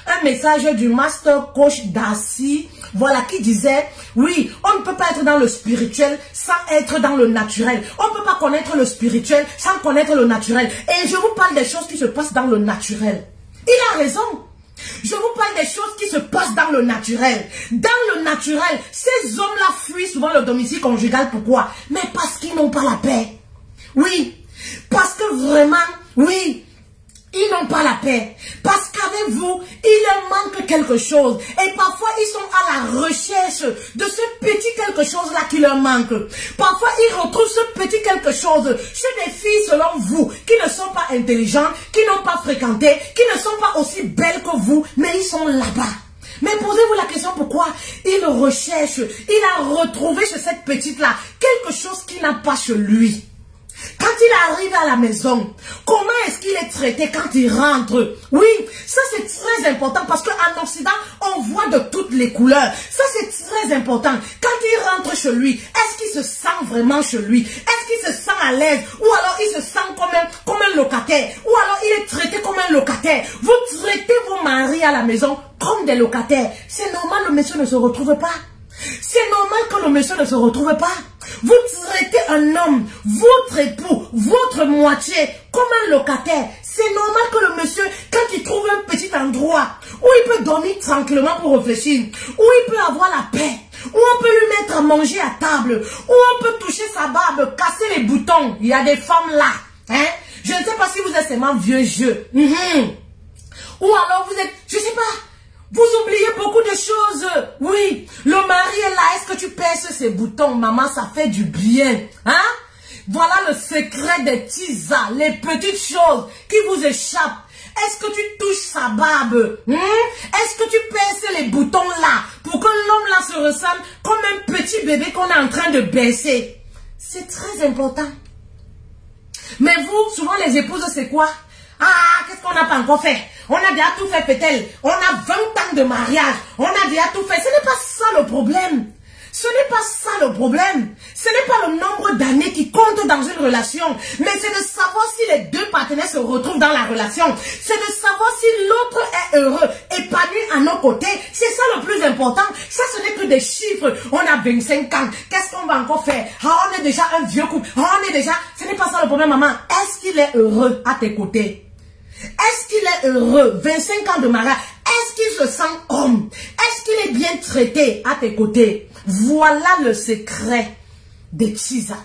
[SPEAKER 1] un message du master coach Darcy, voilà, qui disait, oui, on ne peut pas être dans le spirituel sans être dans le naturel. On ne peut pas connaître le spirituel sans connaître le naturel. Et je vous parle des choses qui se passent dans le naturel. Il a raison. Je vous parle des choses qui se passent dans le naturel. Dans le naturel, ces hommes-là fuient souvent le domicile conjugal. Pourquoi? Mais parce qu'ils n'ont pas la paix. Oui. Parce que vraiment, oui, ils n'ont pas la paix. Parce qu'avec vous, il leur manque quelque chose. Et parfois, ils sont à la recherche de ce petit quelque chose-là qui leur manque. Parfois, ils retrouvent ce petit quelque chose chez des filles, selon vous, qui ne sont pas intelligentes, qui n'ont pas fréquenté, qui ne sont pas aussi belles que vous, mais ils sont là-bas. Mais posez-vous la question pourquoi il recherche, il a retrouvé chez cette petite-là quelque chose qu'il n'a pas chez lui. Quand il arrive à la maison, comment est-ce qu'il est traité quand il rentre? Oui, ça c'est très important parce qu'en Occident, on voit de toutes les couleurs. Ça c'est très important. Quand il rentre chez lui, est-ce qu'il se sent vraiment chez lui? Est-ce qu'il se sent à l'aise? Ou alors il se sent comme un locataire? Ou alors il est traité comme un locataire? Vous traitez vos maris à la maison comme des locataires. C'est normal, le monsieur ne se retrouve pas. C'est normal que le monsieur ne se retrouve pas. Vous traitez un homme, votre époux, votre moitié, comme un locataire. C'est normal que le monsieur, quand il trouve un petit endroit où il peut dormir tranquillement pour réfléchir, où il peut avoir la paix, où on peut lui mettre à manger à table, où on peut toucher sa barbe, casser les boutons. Il y a des femmes là. Hein? Je ne sais pas si vous êtes seulement vieux jeu. Ou alors vous êtes, je ne sais pas, vous oubliez beaucoup de choses. Oui, le mari est là. Est-ce que tu pèses ces boutons, maman? Ça fait du bien. Hein? Voilà le secret des tisas, les petites choses qui vous échappent. Est-ce que tu touches sa barbe? Est-ce que tu pèses les boutons là pour que l'homme là se ressente comme un petit bébé qu'on est en train de baisser? C'est très important. Mais vous, souvent les épouses, c'est quoi? Ah, qu'est-ce qu'on n'a pas encore fait? On a déjà tout fait, peut-être. On a 20 ans de mariage. On a déjà tout fait. Ce n'est pas ça le problème. Ce n'est pas ça le problème. Ce n'est pas le nombre d'années qui compte dans une relation. Mais c'est de savoir si les deux partenaires se retrouvent dans la relation. C'est de savoir si l'autre est heureux, épanoui à nos côtés. C'est ça le plus important. Ça, ce n'est que des chiffres. On a 25 ans. Qu'est-ce qu'on va encore faire? Ah, on est déjà un vieux couple. Ah, on est déjà... Ce n'est pas ça le problème, maman. Est-ce qu'il est heureux à tes côtés? Est-ce qu'il est heureux? 25 ans de mariage. Est-ce qu'il se sent homme? Est-ce qu'il est bien traité à tes côtés? Voilà le secret des tisas.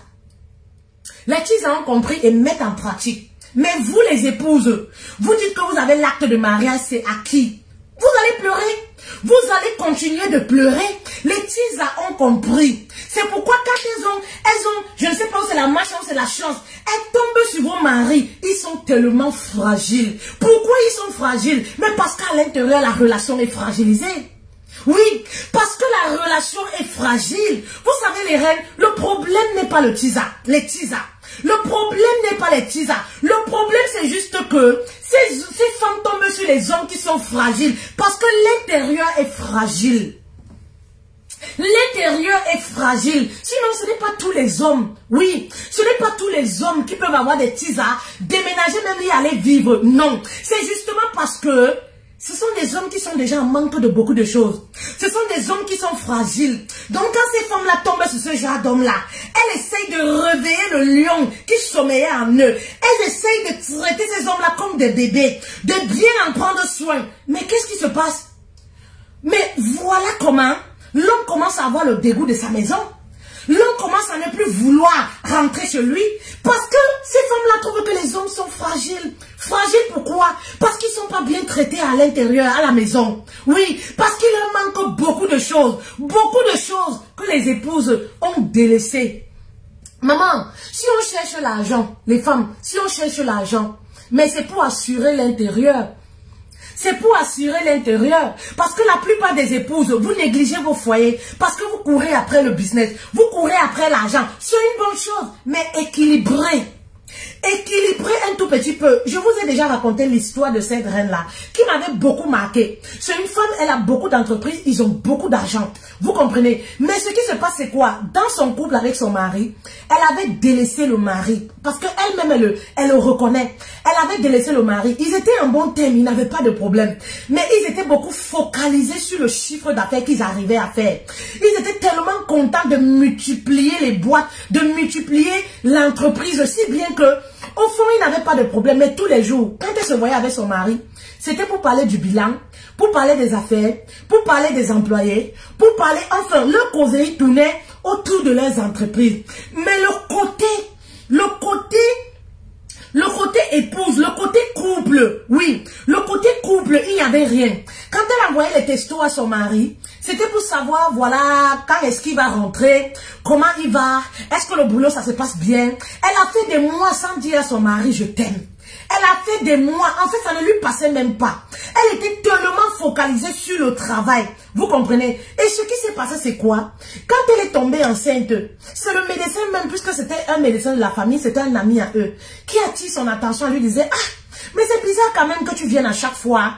[SPEAKER 1] Les tisas ont compris et mettent en pratique. Mais vous les épouses, vous dites que vous avez l'acte de mariage, c'est acquis. Vous allez pleurer. Vous allez continuer de pleurer. Les tisas ont compris. C'est pourquoi quand elles ont, je ne sais pas où c'est la malchance ou c'est la chance, elles tombent sur vos maris. Ils sont tellement fragiles. Pourquoi ils sont fragiles? Mais parce qu'à l'intérieur, la relation est fragilisée. Oui, parce que la relation est fragile. Vous savez les reines, le problème n'est pas le tisa, les tisas. Le problème n'est pas les tisas. Le problème c'est juste que ces femmes tombent sur les hommes qui sont fragiles. Parce que l'intérieur est fragile. L'intérieur est fragile. Sinon, ce n'est pas tous les hommes. Oui, ce n'est pas tous les hommes qui peuvent avoir des tisas, déménager, même y aller vivre. Non, c'est justement parce que ce sont des hommes qui sont déjà en manque de beaucoup de choses. Ce sont des hommes qui sont fragiles. Donc quand ces femmes-là tombent sur ce genre d'hommes-là, elles essayent de réveiller le lion qui sommeillait en eux. Elles essayent de traiter ces hommes-là comme des bébés, de bien en prendre soin. Mais qu'est-ce qui se passe? Mais voilà comment l'homme commence à avoir le dégoût de sa maison. L'homme commence à ne plus vouloir rentrer chez lui parce que ces femmes-là trouvent que les hommes sont fragiles. Fragiles pourquoi? Parce qu'ils ne sont pas bien traités à l'intérieur, à la maison. Oui, parce qu'il leur manque beaucoup de choses que les épouses ont délaissées. Maman, si on cherche l'argent, les femmes, si on cherche l'argent, mais c'est pour assurer l'intérieur. C'est pour assurer l'intérieur. Parce que la plupart des épouses, vous négligez vos foyers. Parce que vous courez après le business. Vous courez après l'argent. C'est une bonne chose. Mais équilibré. Équilibré un tout petit peu. Je vous ai déjà raconté l'histoire de cette reine-là. Qui m'avait beaucoup marqué. C'est une femme, elle a beaucoup d'entreprises. Ils ont beaucoup d'argent. Vous comprenez? Mais ce qui se passe, c'est quoi? Dans son couple avec son mari, elle avait délaissé le mari. Parce qu'elle-même, elle le reconnaît. Elle avait délaissé le mari. Ils étaient en bon terme. Ils n'avaient pas de problème. Mais ils étaient beaucoup focalisés sur le chiffre d'affaires qu'ils arrivaient à faire. Ils étaient tellement contents de multiplier les boîtes, de multiplier l'entreprise, si bien que au fond, il n'avait pas de problème, mais tous les jours, quand elle se voyait avec son mari, c'était pour parler du bilan, pour parler des affaires, pour parler des employés, pour parler, enfin, leur causerie tournait autour de leurs entreprises. Mais le côté épouse, le côté couple, oui, le côté couple, il n'y avait rien. Quand elle envoyait les textos à son mari, c'était pour savoir, voilà, quand est-ce qu'il va rentrer, comment il va, est-ce que le boulot, ça se passe bien. Elle a fait des mois sans dire à son mari, je t'aime. Elle a fait des mois, en fait, ça ne lui passait même pas. Elle était tellement focalisée sur le travail. Vous comprenez? Et ce qui s'est passé, c'est quoi? Quand elle est tombée enceinte, c'est le médecin même, puisque c'était un médecin de la famille, c'était un ami à eux, qui attire son attention, lui disait, ah, mais c'est bizarre quand même que tu viennes à chaque fois.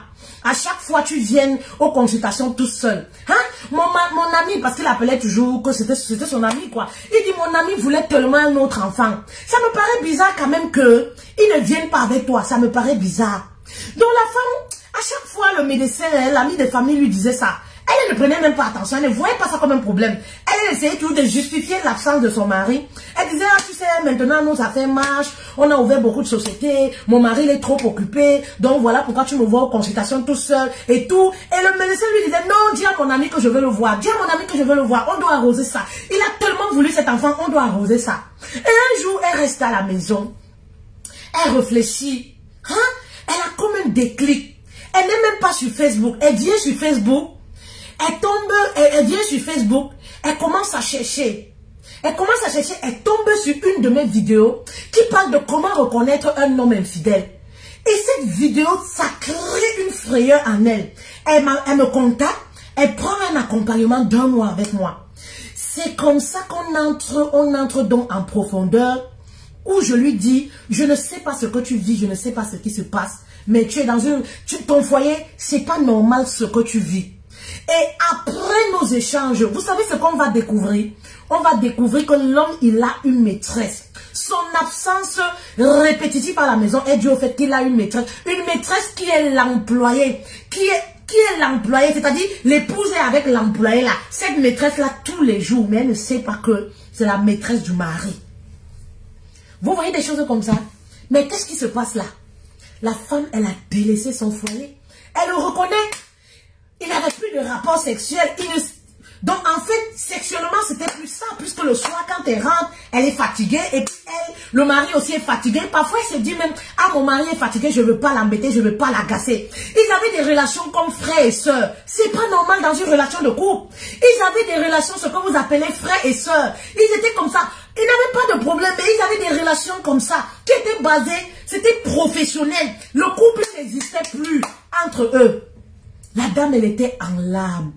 [SPEAKER 1] À chaque fois, tu viennes aux consultations tout seul. Hein? Mon ami, parce qu'il appelait toujours que c'était son ami, quoi. Il dit, mon ami voulait tellement un autre enfant. Ça me paraît bizarre quand même que il ne vienne pas avec toi. Ça me paraît bizarre. Donc la femme, à chaque fois, le médecin, l'ami de famille lui disait ça. Elle ne prenait même pas attention, elle ne voyait pas ça comme un problème. Elle essayait toujours de justifier l'absence de son mari. Elle disait, ah, tu sais, maintenant nos affaires marchent, on a ouvert beaucoup de sociétés, mon mari il est trop occupé, donc voilà pourquoi tu me vois aux consultations tout seul et tout. Et le médecin lui disait, non, dis à mon ami que je veux le voir, dis à mon ami que je veux le voir, on doit arroser ça. Il a tellement voulu cet enfant, on doit arroser ça. Et un jour, elle reste à la maison, elle réfléchit, hein? Elle a comme un déclic. Elle n'est même pas sur Facebook, elle vient sur Facebook. Elle vient sur Facebook, elle commence à chercher. Elle tombe sur une de mes vidéos qui parle de comment reconnaître un homme infidèle. Et cette vidéo, ça crée une frayeur en elle. Elle me contacte, elle prend un accompagnement d'1 mois avec moi. C'est comme ça qu'on entre donc en profondeur, où je lui dis, je ne sais pas ce que tu vis, je ne sais pas ce qui se passe, mais tu es dans ton foyer, c'est pas normal ce que tu vis. Et après nos échanges, vous savez ce qu'on va découvrir? On va découvrir que l'homme, il a une maîtresse. Son absence répétitive à la maison est due au fait qu'il a une maîtresse. Une maîtresse qui est l'employé. Qui est l'employé, c'est-à-dire l'épouse est avec l'employé là. Cette maîtresse-là tous les jours, mais elle ne sait pas que c'est la maîtresse du mari. Vous voyez des choses comme ça? Mais qu'est-ce qui se passe là? La femme, elle a délaissé son foyer. Elle le reconnaît. Il n'avait plus de rapport sexuel. Donc en fait, sexuellement, c'était plus ça. Puisque le soir, quand elle rentre, elle est fatiguée. Et puis le mari aussi est fatigué. Parfois, elle se dit même, ah, mon mari est fatigué, je ne veux pas l'embêter, je ne veux pas l'agacer. Ils avaient des relations comme frères et sœurs. C'est pas normal dans une relation de couple. Ils avaient des relations, ce que vous appelez frères et sœurs. Ils étaient comme ça. Ils n'avaient pas de problème, mais ils avaient des relations comme ça, qui étaient basées, c'était professionnel. Le couple n'existait plus entre eux. La dame, elle était en larmes.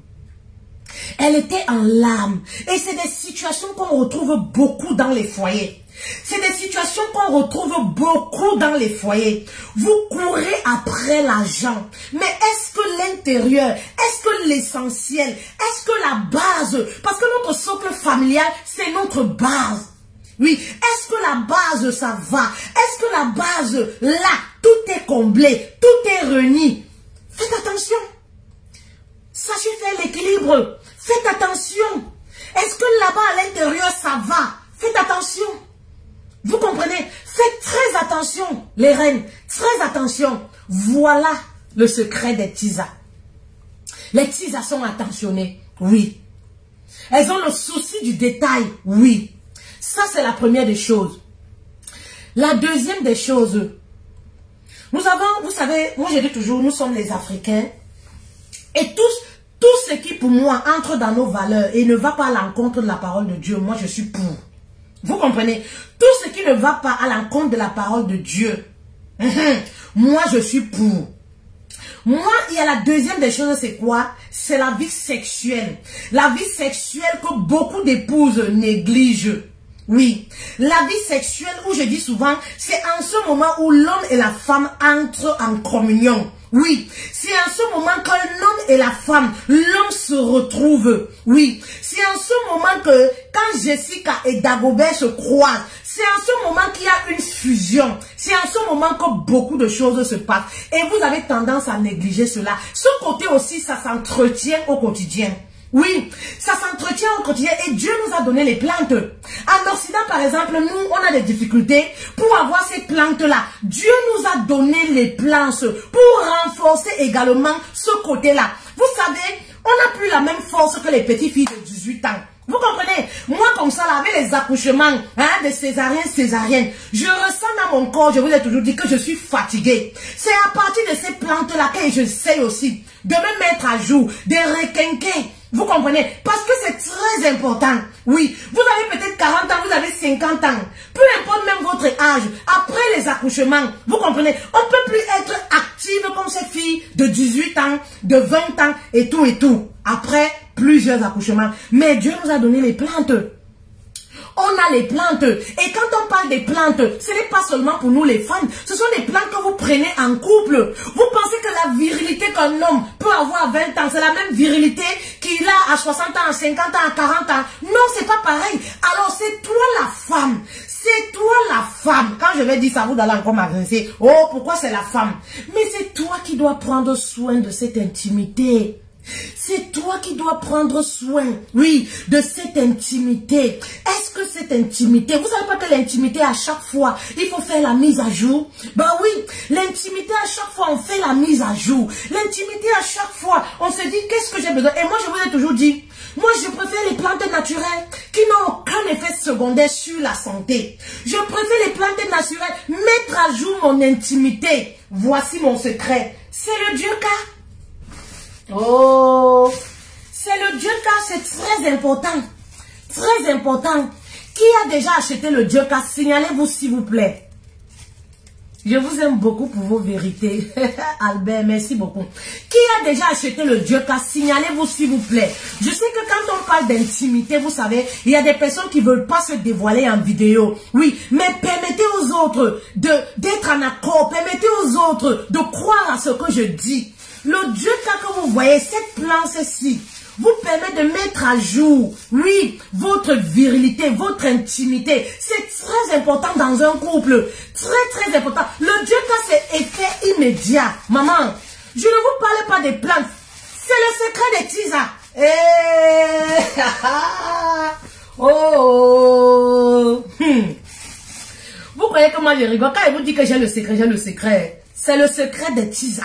[SPEAKER 1] Elle était en larmes. Et c'est des situations qu'on retrouve beaucoup dans les foyers. C'est des situations qu'on retrouve beaucoup dans les foyers. Vous courez après l'argent. Mais est-ce que l'intérieur, est-ce que l'essentiel, est-ce que la base, parce que notre socle familial, c'est notre base. Oui, est-ce que la base, ça va? Est-ce que la base, là, tout est comblé, tout est réuni? Faites attention. Sachez faire l'équilibre. Faites attention. Est-ce que là-bas, à l'intérieur, ça va? Faites attention. Vous comprenez? Faites très attention, les reines. Très attention. Voilà le secret des tisas. Les tisas sont attentionnées. Oui. Elles ont le souci du détail. Oui. Ça, c'est la première des choses. La deuxième des choses, nous avons, vous savez, moi je dis toujours, nous sommes les Africains. Et tout ce qui pour moi entre dans nos valeurs et ne va pas à l'encontre de la parole de Dieu, moi je suis pour. Vous comprenez? Tout ce qui ne va pas à l'encontre de la parole de Dieu, moi je suis pour. Moi, il y a la deuxième des choses, c'est quoi? C'est la vie sexuelle. La vie sexuelle que beaucoup d'épouses négligent. Oui, la vie sexuelle où je dis souvent, c'est en ce moment où l'homme et la femme entrent en communion. Oui, c'est en ce moment que l'homme et la femme, l'homme se retrouvent. Oui, c'est en ce moment que quand Jessica et Dagobert se croisent, c'est en ce moment qu'il y a une fusion. C'est en ce moment que beaucoup de choses se passent. Et vous avez tendance à négliger cela. Ce côté aussi, ça s'entretient au quotidien. Oui, ça s'entretient au quotidien et Dieu nous a donné les plantes. En Occident, par exemple, nous, on a des difficultés pour avoir ces plantes-là. Dieu nous a donné les plantes pour renforcer également ce côté-là. Vous savez, on n'a plus la même force que les petites filles de 18 ans. Vous comprenez? Moi, comme ça, là, avec les accouchements, de césariennes, je ressens dans mon corps, je vous ai toujours dit que je suis fatiguée. C'est à partir de ces plantes-là que je sais aussi de me mettre à jour, de requinquer. Vous comprenez? Parce que c'est très important. Oui, vous avez peut-être 40 ans, vous avez 50 ans. Peu importe même votre âge, après les accouchements, vous comprenez? On ne peut plus être active comme ces filles de 18 ans, de 20 ans et tout. Après plusieurs accouchements. Mais Dieu nous a donné les plantes. On a les plantes. Et quand on parle des plantes, ce n'est pas seulement pour nous les femmes. Ce sont des plantes que vous prenez en couple. Vous pensez que la virilité qu'un homme peut avoir à 20 ans, c'est la même virilité qu'il a à 60 ans, à 50 ans, à 40 ans. Non, c'est pas pareil. Alors c'est toi la femme. C'est toi la femme. Quand je vais dire ça, vous allez encore m'agresser. Oh, pourquoi c'est la femme? Mais c'est toi qui dois prendre soin de cette intimité. C'est toi qui dois prendre soin, oui, de cette intimité. Est-ce que cette intimité, vous savez pas que l'intimité à chaque fois, il faut faire la mise à jour? Ben oui, l'intimité à chaque fois, on fait la mise à jour. L'intimité à chaque fois, on se dit, qu'est-ce que j'ai besoin? Et moi, je vous ai toujours dit, moi, je préfère les plantes naturelles qui n'ont aucun effet secondaire sur la santé. Je préfère les plantes naturelles, mettre à jour mon intimité. Voici mon secret. C'est le Dioka. Oh, c'est le Dioka, c'est très important. Très important. Qui a déjà acheté le Dioka? Signalez-vous s'il vous plaît. Je vous aime beaucoup pour vos vérités. Albert, merci beaucoup. Qui a déjà acheté le Dioka? Signalez-vous s'il vous plaît. Je sais que quand on parle d'intimité, vous savez, il y a des personnes qui ne veulent pas se dévoiler en vidéo. Oui, mais permettez aux autres d'être en accord. Permettez aux autres de croire à ce que je dis. Le Dioka que vous voyez, cette plante-ci, vous permet de mettre à jour, oui, votre virilité, votre intimité. C'est très important dans un couple. Très, très important. Le Dioka, c'est effet immédiat. Maman, je ne vous parle pas des plantes. C'est le secret des tisas. Oh. Vous croyez que moi je rigole? Quand il vous dit que j'ai le secret. C'est le secret des tisas.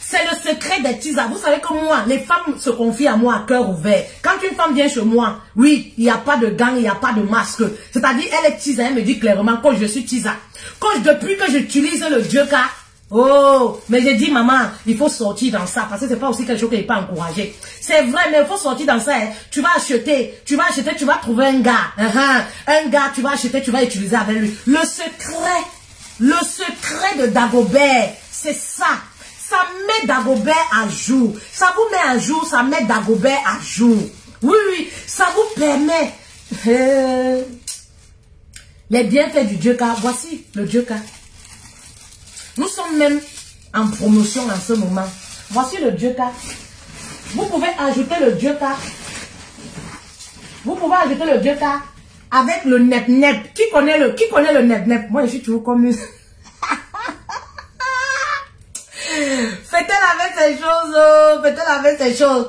[SPEAKER 1] C'est le secret des tisas. Vous savez que moi, les femmes se confient à moi à cœur ouvert. Quand une femme vient chez moi, oui, il n'y a pas de gants, il n'y a pas de masque. C'est-à-dire, elle est tisa, elle me dit clairement que je suis tisa. Depuis que j'utilise le Dioka, oh, mais j'ai dit, maman, il faut sortir dans ça, parce que c'est pas aussi quelque chose qui n'est pas encouragé. C'est vrai, mais il faut sortir dans ça. Hein. Tu vas acheter, tu vas trouver un gars. Un gars, tu vas acheter, tu vas utiliser avec lui. Le secret de Dagobert, c'est ça. Ça met Dagobert à jour. Ça vous met à jour, ça met Dagobert à jour. Oui, oui, ça vous permet. Les bienfaits du Dioka. Voici le Dioka. Nous sommes même en promotion en ce moment. Voici le Dioka. Vous pouvez ajouter le Dioka. Vous pouvez ajouter le Dioka avec le nep-nep. Qui connaît le nep-nep? Moi, je suis toujours comme une... Faites-elle avec ces choses, oh, faites-elle avec ces choses.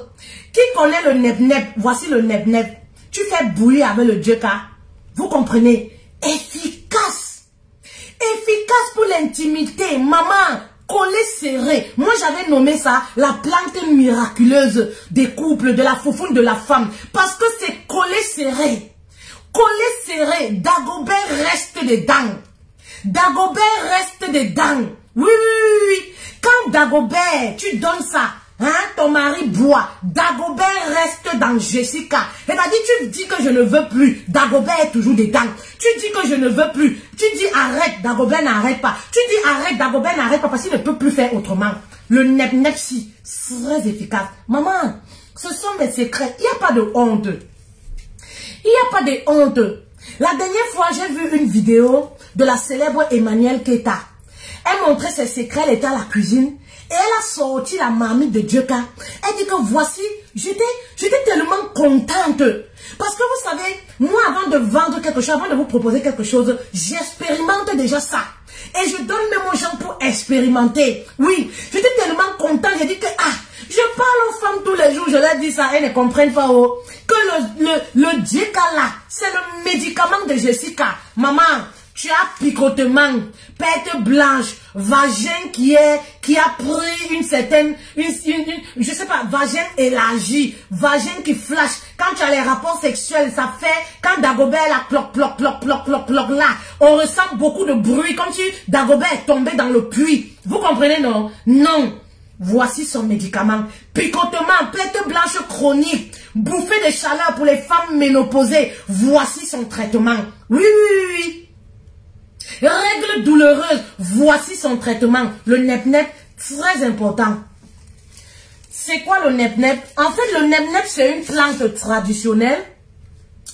[SPEAKER 1] Qui connaît le nep-nep? Voici le nep-nep. Tu fais bouillir avec le Dioka. Vous comprenez? Efficace. Efficace pour l'intimité. Maman, collé serré. Moi, j'avais nommé ça la plante miraculeuse des couples, de la foufoune de la femme. Parce que c'est collé serré. Collé serré. Dagobert reste dedans. Dagobert reste dedans. Oui, oui, oui, oui. Quand Dagobert, tu donnes ça, hein, ton mari boit, Dagobert reste dans Jessica. C'est-à-dire, tu dis que je ne veux plus, Dagobert est toujours dedans. Tu dis que je ne veux plus, tu dis arrête, Dagobert n'arrête pas. Tu dis arrête, Dagobert n'arrête pas parce qu'il ne peut plus faire autrement. Le nep-nep, si, très efficace. Maman, ce sont mes secrets, il n'y a pas de honte. Il n'y a pas de honte. La dernière fois, j'ai vu une vidéo de la célèbre Emmanuel Keita. Elle montrait ses secrets, elle était à la cuisine. Et elle a sorti la marmite de Dioka. Elle dit que voici, j'étais tellement contente. Parce que vous savez, moi avant de vendre quelque chose, avant de vous proposer quelque chose, j'expérimente déjà ça. Et je donne même aux gens pour expérimenter. Oui, j'étais tellement contente, j'ai dit que, je parle aux femmes tous les jours, je leur dis ça, elles ne comprennent pas, oh, que le Dioka là, c'est le médicament de Jessica. Maman, tu as picotement, perte blanche, vagin qui a pris une certaine, je sais pas, vagin élargi, vagin qui flash. Quand tu as les rapports sexuels, ça fait, quand Dagobert la ploc, ploc, ploc, ploc, ploc, ploc là, on ressent beaucoup de bruit comme si Dagobert est tombé dans le puits. Vous comprenez, non? Non. Voici son médicament. Picotement, perte blanche chronique, bouffée de chaleur pour les femmes ménopausées. Voici son traitement. Oui, oui, oui. Règles douloureuses, voici son traitement. Le nep-nep, très important. C'est quoi le nep-nep? En fait, le nep-nep, c'est une plante traditionnelle.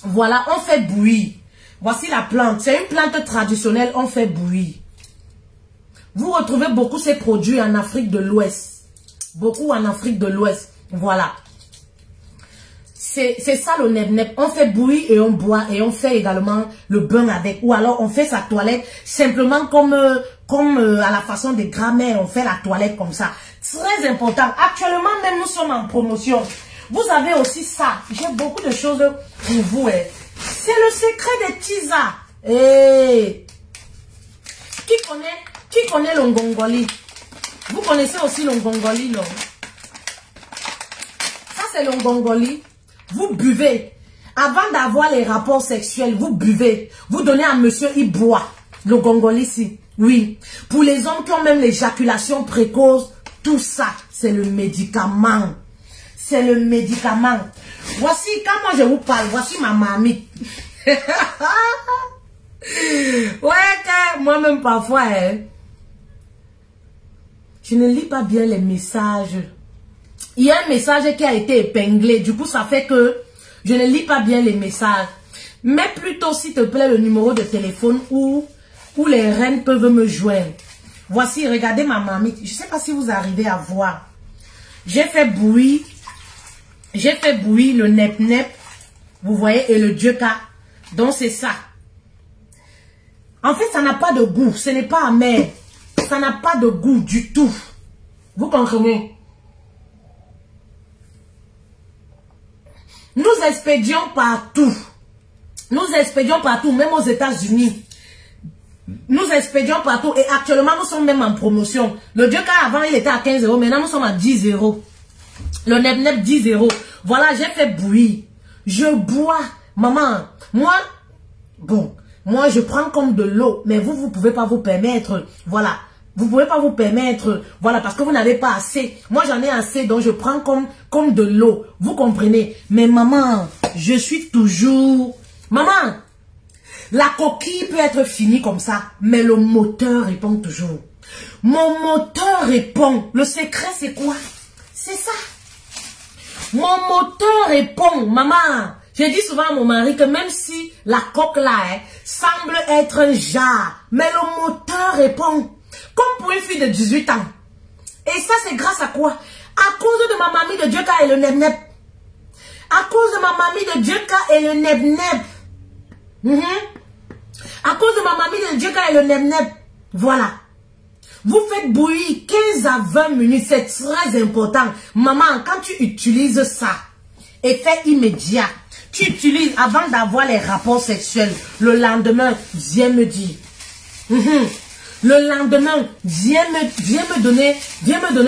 [SPEAKER 1] Voilà, on fait bouillir. Voici la plante. C'est une plante traditionnelle, on fait bouillir. Vous retrouvez beaucoup ces produits en Afrique de l'Ouest. Beaucoup en Afrique de l'Ouest. Voilà. C'est ça le nep-nep. On fait bouillir et on boit et on fait également le bain avec. Ou alors on fait sa toilette simplement comme comme à la façon des grands-mères, on fait la toilette comme ça. Très important. Actuellement, même nous sommes en promotion. Vous avez aussi ça. J'ai beaucoup de choses pour vous. Hein. C'est le secret des Tisa. Hey. Qui connaît l'ongongoli? Vous connaissez aussi l'ongongoli, non? Ça, c'est l'ongongoli. Vous buvez. Avant d'avoir les rapports sexuels, vous buvez. Vous donnez à monsieur, il boit. L'ongongoli ici. Oui. Pour les hommes qui ont même l'éjaculation précoce, tout ça, c'est le médicament. C'est le médicament. Voici, quand moi je vous parle, voici ma mamie. Ouais, moi-même parfois, hein, je ne lis pas bien les messages. Il y a un message qui a été épinglé. Du coup, ça fait que je ne lis pas bien les messages. Mets plutôt, s'il te plaît, le numéro de téléphone où les reines peuvent me joindre. Voici, regardez ma mamie. Je ne sais pas si vous arrivez à voir. J'ai fait bouillir le nep-nep. Vous voyez, et le djeka. Donc, c'est ça. En fait, ça n'a pas de goût. Ce n'est pas amer. Ça n'a pas de goût du tout. Vous comprenez? Nous expédions partout. Nous expédions partout, même aux États-Unis. Nous expédions partout. Et actuellement, nous sommes même en promotion. Le djeka avant, il était à 15 €. Maintenant, nous sommes à 10 €. Le nep-nep, 10 €. Voilà, j'ai fait bouillir. Je bois. Maman, moi, bon, moi, je prends comme de l'eau. Mais vous, vous pouvez pas vous permettre. Voilà. Vous pouvez pas vous permettre. Voilà, parce que vous n'avez pas assez. Moi, j'en ai assez, donc je prends comme de l'eau. Vous comprenez? Mais maman, je suis toujours... Maman, la coquille peut être finie comme ça, mais le moteur répond toujours. Mon moteur répond. Le secret, c'est quoi? C'est ça. Mon moteur répond. Maman, je dis souvent à mon mari que même si la coque là semble être un jar, mais le moteur répond. Comme pour une fille de 18 ans. Et ça, c'est grâce à quoi? À cause de ma mamie de djeka et le nep-nep. À cause de ma mamie de djeka et le nep-nep. À cause de ma mamie de djeka et le nep-nep. Voilà. Vous faites bouillir 15 à 20 minutes. C'est très important. Maman, quand tu utilises ça, effet immédiat, tu utilises avant d'avoir les rapports sexuels. Le lendemain, viens me dire. Le lendemain, viens me donner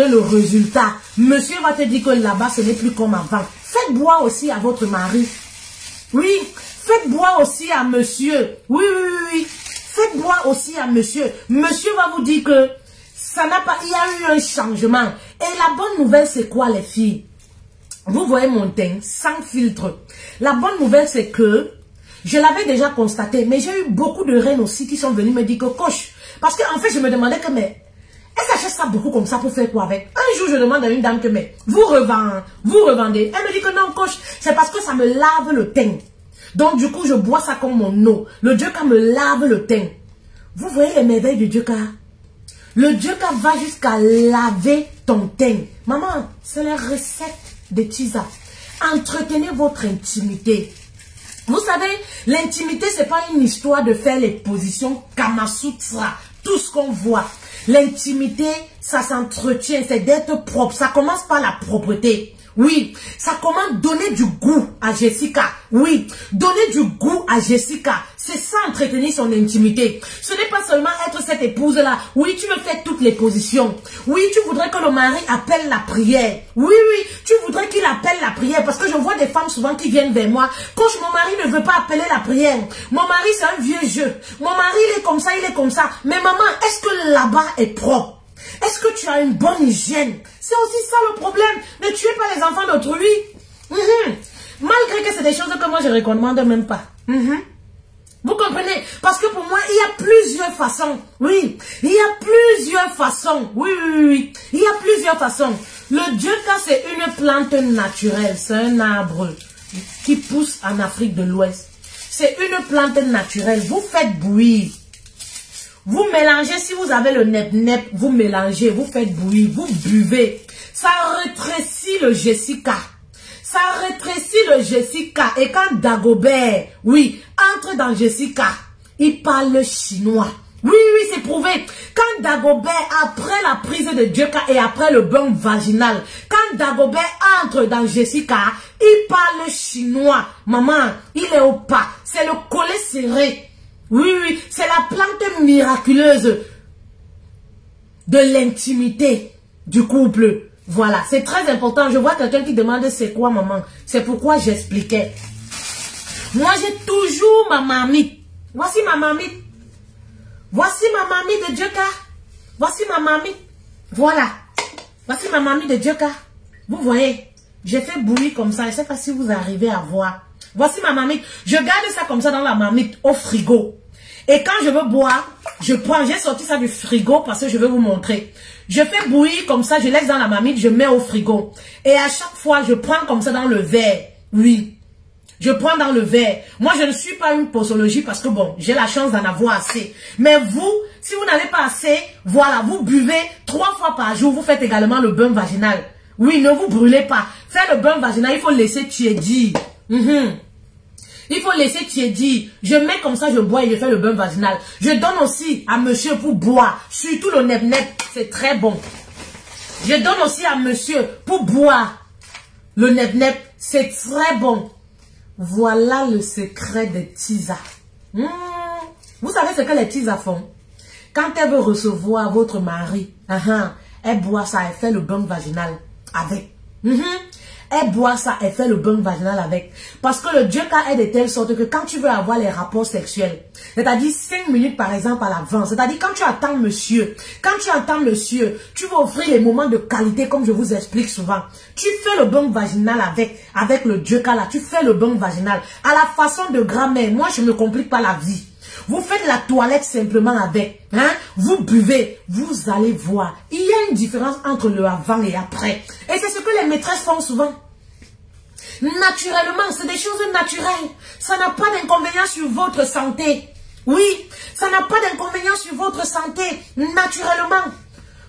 [SPEAKER 1] le résultat. Monsieur va te dire que là-bas, ce n'est plus comme avant. Faites boire aussi à votre mari. Oui, faites boire aussi à monsieur. Oui. Faites boire aussi à monsieur. Monsieur va vous dire que ça n'a pas, il y a eu un changement. Et la bonne nouvelle, c'est quoi, les filles? Vous voyez mon teint, sans filtre. La bonne nouvelle, c'est que je l'avais déjà constaté, mais j'ai eu beaucoup de reines aussi qui sont venues me dire que coach. Parce qu'en fait, je me demandais que, mais, elle s'achète ça beaucoup comme ça pour faire quoi avec? Un jour, je demande à une dame que, mais, vous revendez. Elle me dit que non, coach, c'est parce que ça me lave le teint. Donc, du coup, je bois ça comme mon eau. Le djeka me lave le teint. Vous voyez les merveilles du djeka? Le djeka va jusqu'à laver ton teint. Maman, c'est la recette de Tisa. Entretenez votre intimité. Vous savez, l'intimité, c'est pas une histoire de faire les positions Kamasutra, tout ce qu'on voit. L'intimité, ça s'entretient, c'est d'être propre. Ça commence par la propreté. Oui, ça commence donner du goût à Jessica. Oui, donner du goût à Jessica. C'est ça, entretenir son intimité. Ce n'est pas seulement être cette épouse-là. Oui, tu veux faire toutes les positions. Oui, tu voudrais que le mari appelle la prière. Oui, tu voudrais qu'il appelle la prière. Parce que je vois des femmes souvent qui viennent vers moi. Coach, mon mari ne veut pas appeler la prière. Mon mari, c'est un vieux jeu. Mon mari, il est comme ça, il est comme ça. Mais maman, est-ce que là-bas est propre? Est-ce que tu as une bonne hygiène? C'est aussi ça le problème. Ne tuez pas les enfants d'autrui. Malgré que c'est des choses que moi je ne recommande même pas. Vous comprenez? Parce que pour moi, il y a plusieurs façons. Oui, il y a plusieurs façons. Oui. Il y a plusieurs façons. Le djeka, c'est une plante naturelle. C'est un arbre qui pousse en Afrique de l'Ouest. C'est une plante naturelle. Vous faites bouillir. Vous mélangez, si vous avez le nep-nep, vous mélangez, vous faites bouillir, vous buvez. Ça rétrécit le Jessica. Ça rétrécit le Jessica. Et quand Dagobert, oui, entre dans Jessica, il parle chinois. Oui, oui, c'est prouvé. Quand Dagobert, après la prise de Djoka et après le bain vaginal, quand Dagobert entre dans Jessica, il parle chinois. Maman, il est au pas. C'est le collet serré. Oui, oui, c'est la plante miraculeuse de l'intimité du couple. Voilà, c'est très important. Je vois quelqu'un qui demande c'est quoi maman. C'est pourquoi j'expliquais. Moi, j'ai toujours ma mamie. Voici ma mamie. Voici ma mamie de Djoka. Voici ma mamie. Voilà. Voici ma mamie de Djoka. Vous voyez, j'ai fait bouillir comme ça. Je ne sais pas si vous arrivez à voir. Voici ma mamie. Je garde ça comme ça dans la marmite au frigo. Et quand je veux boire, je prends, j'ai sorti ça du frigo parce que je veux vous montrer. Je fais bouillir comme ça, je laisse dans la marmite, je mets au frigo. Et à chaque fois, je prends comme ça dans le verre. Oui. Je prends dans le verre. Moi, je ne suis pas une posologie parce que bon, j'ai la chance d'en avoir assez. Mais vous, si vous n'avez pas assez, voilà, vous buvez 3 fois par jour. Vous faites également le bain vaginal. Oui, ne vous brûlez pas. Faire le bain vaginal, il faut laisser tiédir. Il faut laisser tiédir. Je mets comme ça, je bois et je fais le bain vaginal. Je donne aussi à monsieur pour boire. Surtout le nep-nep, c'est très bon. Je donne aussi à monsieur pour boire. Le nep-nep, c'est très bon. Voilà le secret des tisas. Vous savez ce que les tisas font? Quand elle veut recevoir votre mari, elle boit ça, elle fait le bain vaginal avec. Elle boit ça, elle fait le bain vaginal avec. Parce que le Djoka est de telle sorte que quand tu veux avoir les rapports sexuels, c'est-à-dire 5 minutes par exemple à l'avance, c'est-à-dire quand tu attends monsieur, tu vas offrir les moments de qualité comme je vous explique souvent. Tu fais le bain vaginal avec le Djoka là, tu fais le bain vaginal à la façon de grand-mère. Moi, je ne me complique pas la vie. Vous faites la toilette simplement avec. Vous buvez. Vous allez voir. Il y a une différence entre le avant et après. Et c'est ce que les maîtresses font souvent. Naturellement, c'est des choses naturelles. Ça n'a pas d'inconvénient sur votre santé. Oui, ça n'a pas d'inconvénient sur votre santé. Naturellement.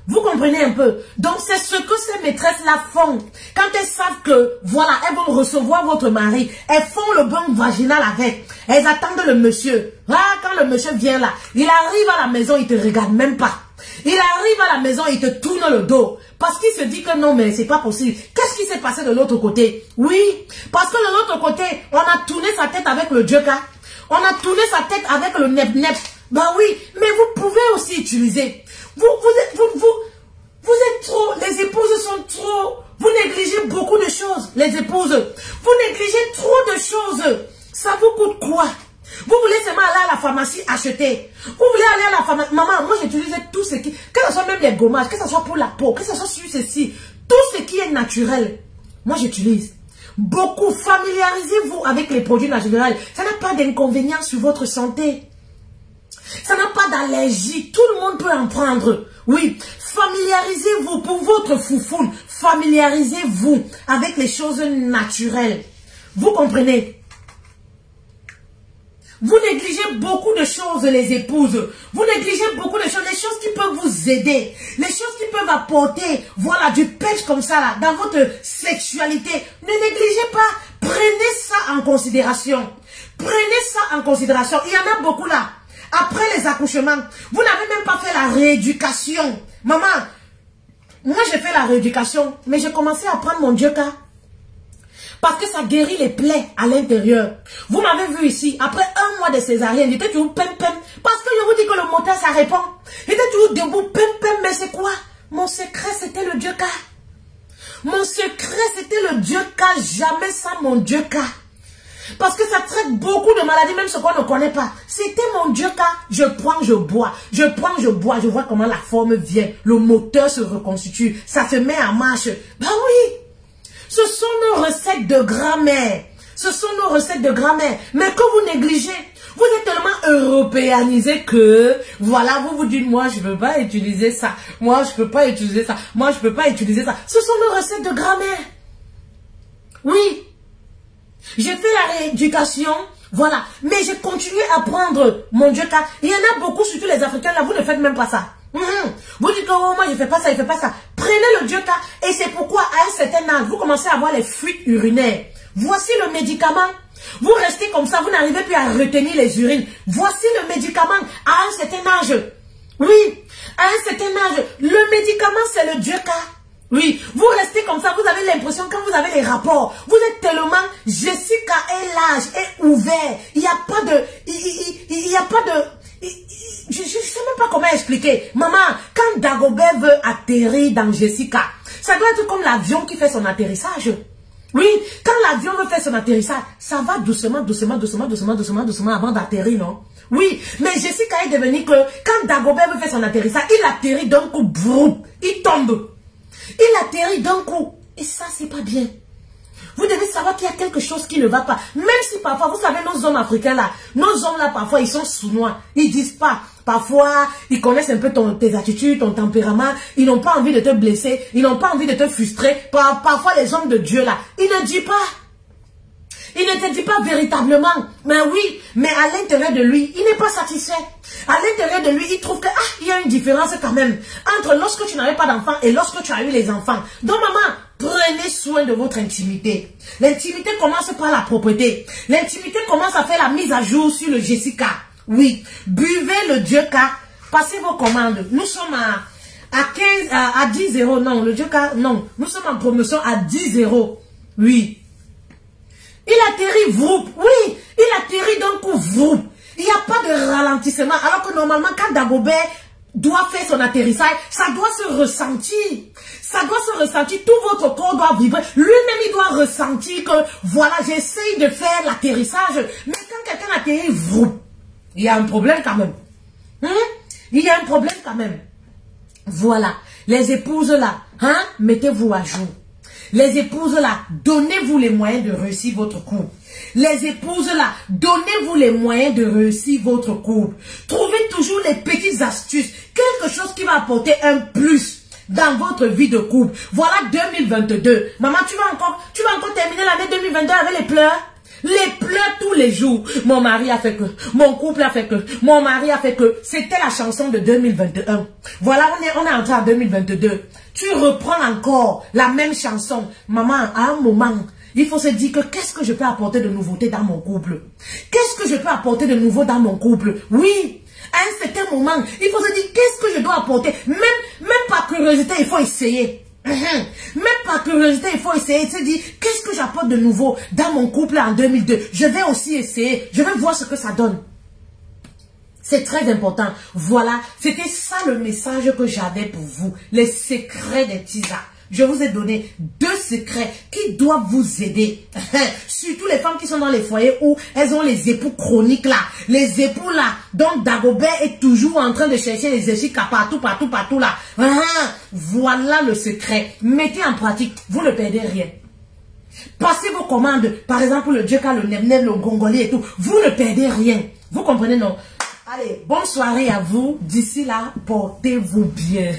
[SPEAKER 1] Vous comprenez un peu? Donc, c'est ce que ces maîtresses-là font. Quand elles savent que, voilà, elles vont recevoir votre mari, elles font le bain vaginal avec. Elles attendent le monsieur. Ah, quand le monsieur vient là, il arrive à la maison, il te regarde même pas. Il arrive à la maison, il te tourne le dos. Parce qu'il se dit que non, mais c'est pas possible. Qu'est-ce qui s'est passé de l'autre côté? Oui, parce que de l'autre côté, on a tourné sa tête avec le Djoka. On a tourné sa tête avec le nep-nep. Bah oui, mais vous pouvez aussi utiliser. Vous êtes trop, les épouses sont trop, vous négligez beaucoup de choses, les épouses. Vous négligez trop de choses. Ça vous coûte quoi? Vous voulez seulement aller à la pharmacie acheter. Vous voulez aller à la pharmacie. Maman, moi j'utilise tout ce qui, que ce soit même les gommages, que ce soit pour la peau, que ce soit sur ceci, tout ce qui est naturel. Moi j'utilise. Beaucoup, familiarisez-vous avec les produits naturels. Ça n'a pas d'inconvénient sur votre santé. Ça n'a pas d'allergie. Tout le monde peut en prendre. Oui. Familiarisez-vous pour votre foufoune. Familiarisez-vous avec les choses naturelles. Vous comprenez? Vous négligez beaucoup de choses, les épouses. Vous négligez beaucoup de choses, les choses qui peuvent vous aider. Les choses qui peuvent apporter, voilà, du pêche comme ça, là, dans votre sexualité. Ne négligez pas. Prenez ça en considération. Prenez ça en considération. Il y en a beaucoup là. Après les accouchements, vous n'avez même pas fait la rééducation. Maman, moi j'ai fait la rééducation, mais j'ai commencé à prendre mon Djoka. Parce que ça guérit les plaies à l'intérieur. Vous m'avez vu ici, après 1 mois de césarienne, j'étais toujours pem. Parce que je vous dis que le moteur ça répond. J'étais toujours debout, pem, mais c'est quoi? Mon secret c'était le Djoka. Mon secret c'était le Djoka, jamais sans mon Djoka. Parce que ça traite beaucoup de maladies, même ce qu'on ne connaît pas. C'était mon Djoka. Je prends, je bois. Je prends, je bois. Je vois comment la forme vient. Le moteur se reconstitue. Ça se met en marche. Ben oui. Ce sont nos recettes de grand-mère. Ce sont nos recettes de grand-mère. Mais que vous négligez. Vous êtes tellement européanisé que, voilà, vous vous dites, moi, je ne peux pas utiliser ça. Moi, je ne peux pas utiliser ça. Moi, je ne peux pas utiliser ça. Ce sont nos recettes de grand-mère. Oui. J'ai fait la rééducation, voilà. Mais j'ai continué à prendre mon Djoka. Il y en a beaucoup, surtout les Africains, là, vous ne faites même pas ça. Vous dites que oh, moi, je ne fais pas ça, je ne fais pas ça. Prenez le Djoka. Et c'est pourquoi, à un certain âge, vous commencez à avoir les fuites urinaires. Voici le médicament. Vous restez comme ça, vous n'arrivez plus à retenir les urines. Voici le médicament à un certain âge. Oui, à un certain âge. Le médicament, c'est le Dieu-Ka. Oui, vous restez comme ça, vous avez l'impression, quand vous avez les rapports, vous êtes tellement, Jessica est large, est ouvert. Il n'y a pas de, il n'y a pas de, je ne sais même pas comment expliquer. Maman, quand Dagobert veut atterrir dans Jessica, ça doit être comme l'avion qui fait son atterrissage. Oui, quand l'avion veut faire son atterrissage, ça va doucement, doucement, doucement, doucement, doucement, doucement avant d'atterrir, non? Oui, mais Jessica est devenue que quand Dagobert veut faire son atterrissage, il atterrit d'un coup, broup, il tombe. Il atterrit d'un coup. Et ça, c'est pas bien. Vous devez savoir qu'il y a quelque chose qui ne va pas. Même si parfois, vous savez, nos hommes africains là, nos hommes là, parfois, ils sont sournois. Ils disent pas. Parfois, ils connaissent un peu tes attitudes, ton tempérament. Ils n'ont pas envie de te blesser. Ils n'ont pas envie de te frustrer. Parfois, les hommes de Dieu là, ils ne disent pas. Il ne te dit pas véritablement. Mais oui, mais à l'intérieur de lui, il n'est pas satisfait. À l'intérieur de lui, il trouve que, il y a une différence quand même entre lorsque tu n'avais pas d'enfants et lorsque tu as eu les enfants. Donc maman, prenez soin de votre intimité. L'intimité commence par la propreté. L'intimité commence à faire la mise à jour sur le Jessica. Oui, buvez le Dieu-Ka. Passez vos commandes. Nous sommes à 10 euros. Non, le Dieu-Ka, non. Nous sommes en promotion à 10 euros. Oui. Il atterrit, vroup. Oui, il atterrit d'un coup, vroup. Il n'y a pas de ralentissement. Alors que normalement, quand Dagobert doit faire son atterrissage, ça doit se ressentir. Ça doit se ressentir. Tout votre corps doit vibrer. Lui-même, il doit ressentir que, voilà, j'essaye de faire l'atterrissage. Mais quand quelqu'un atterrit, vroup, il y a un problème quand même. Il y a un problème quand même. Voilà. Les épouses là, mettez-vous à jour. Les épouses là, donnez-vous les moyens de réussir votre couple. Les épouses là, donnez-vous les moyens de réussir votre couple. Trouvez toujours les petites astuces, quelque chose qui va apporter un plus dans votre vie de couple. Voilà 2022. Maman, tu vas encore terminer l'année 2022 avec les pleurs? Les pleurs tous les jours. Mon mari a fait que, mon couple a fait que, mon mari a fait que. C'était la chanson de 2021. Voilà, on est entré en 2022. Tu reprends encore la même chanson. Maman, à un moment, il faut se dire que qu'est-ce que je peux apporter de nouveauté dans mon couple? Qu'est-ce que je peux apporter de nouveau dans mon couple? Oui, à un certain moment, il faut se dire qu'est-ce que je dois apporter? Même par curiosité, il faut essayer. Même par curiosité, il faut essayer. Se dire qu'est-ce que j'apporte de nouveau dans mon couple en 2002? Je vais aussi essayer. Je vais voir ce que ça donne. C'est très important. Voilà, c'était ça le message que j'avais pour vous. Les secrets des tisas. Je vous ai donné 2 secrets qui doivent vous aider. Surtout les femmes qui sont dans les foyers où elles ont les époux chroniques là. Les époux là. Donc Dagobert est toujours en train de chercher les échecs partout là. Voilà le secret. Mettez en pratique. Vous ne perdez rien. Passez vos commandes. Par exemple le Dieu-Ka, le Nem-Nem, le Gongoli et tout. Vous ne perdez rien. Vous comprenez non? Allez, bonne soirée à vous. D'ici là, portez-vous bien.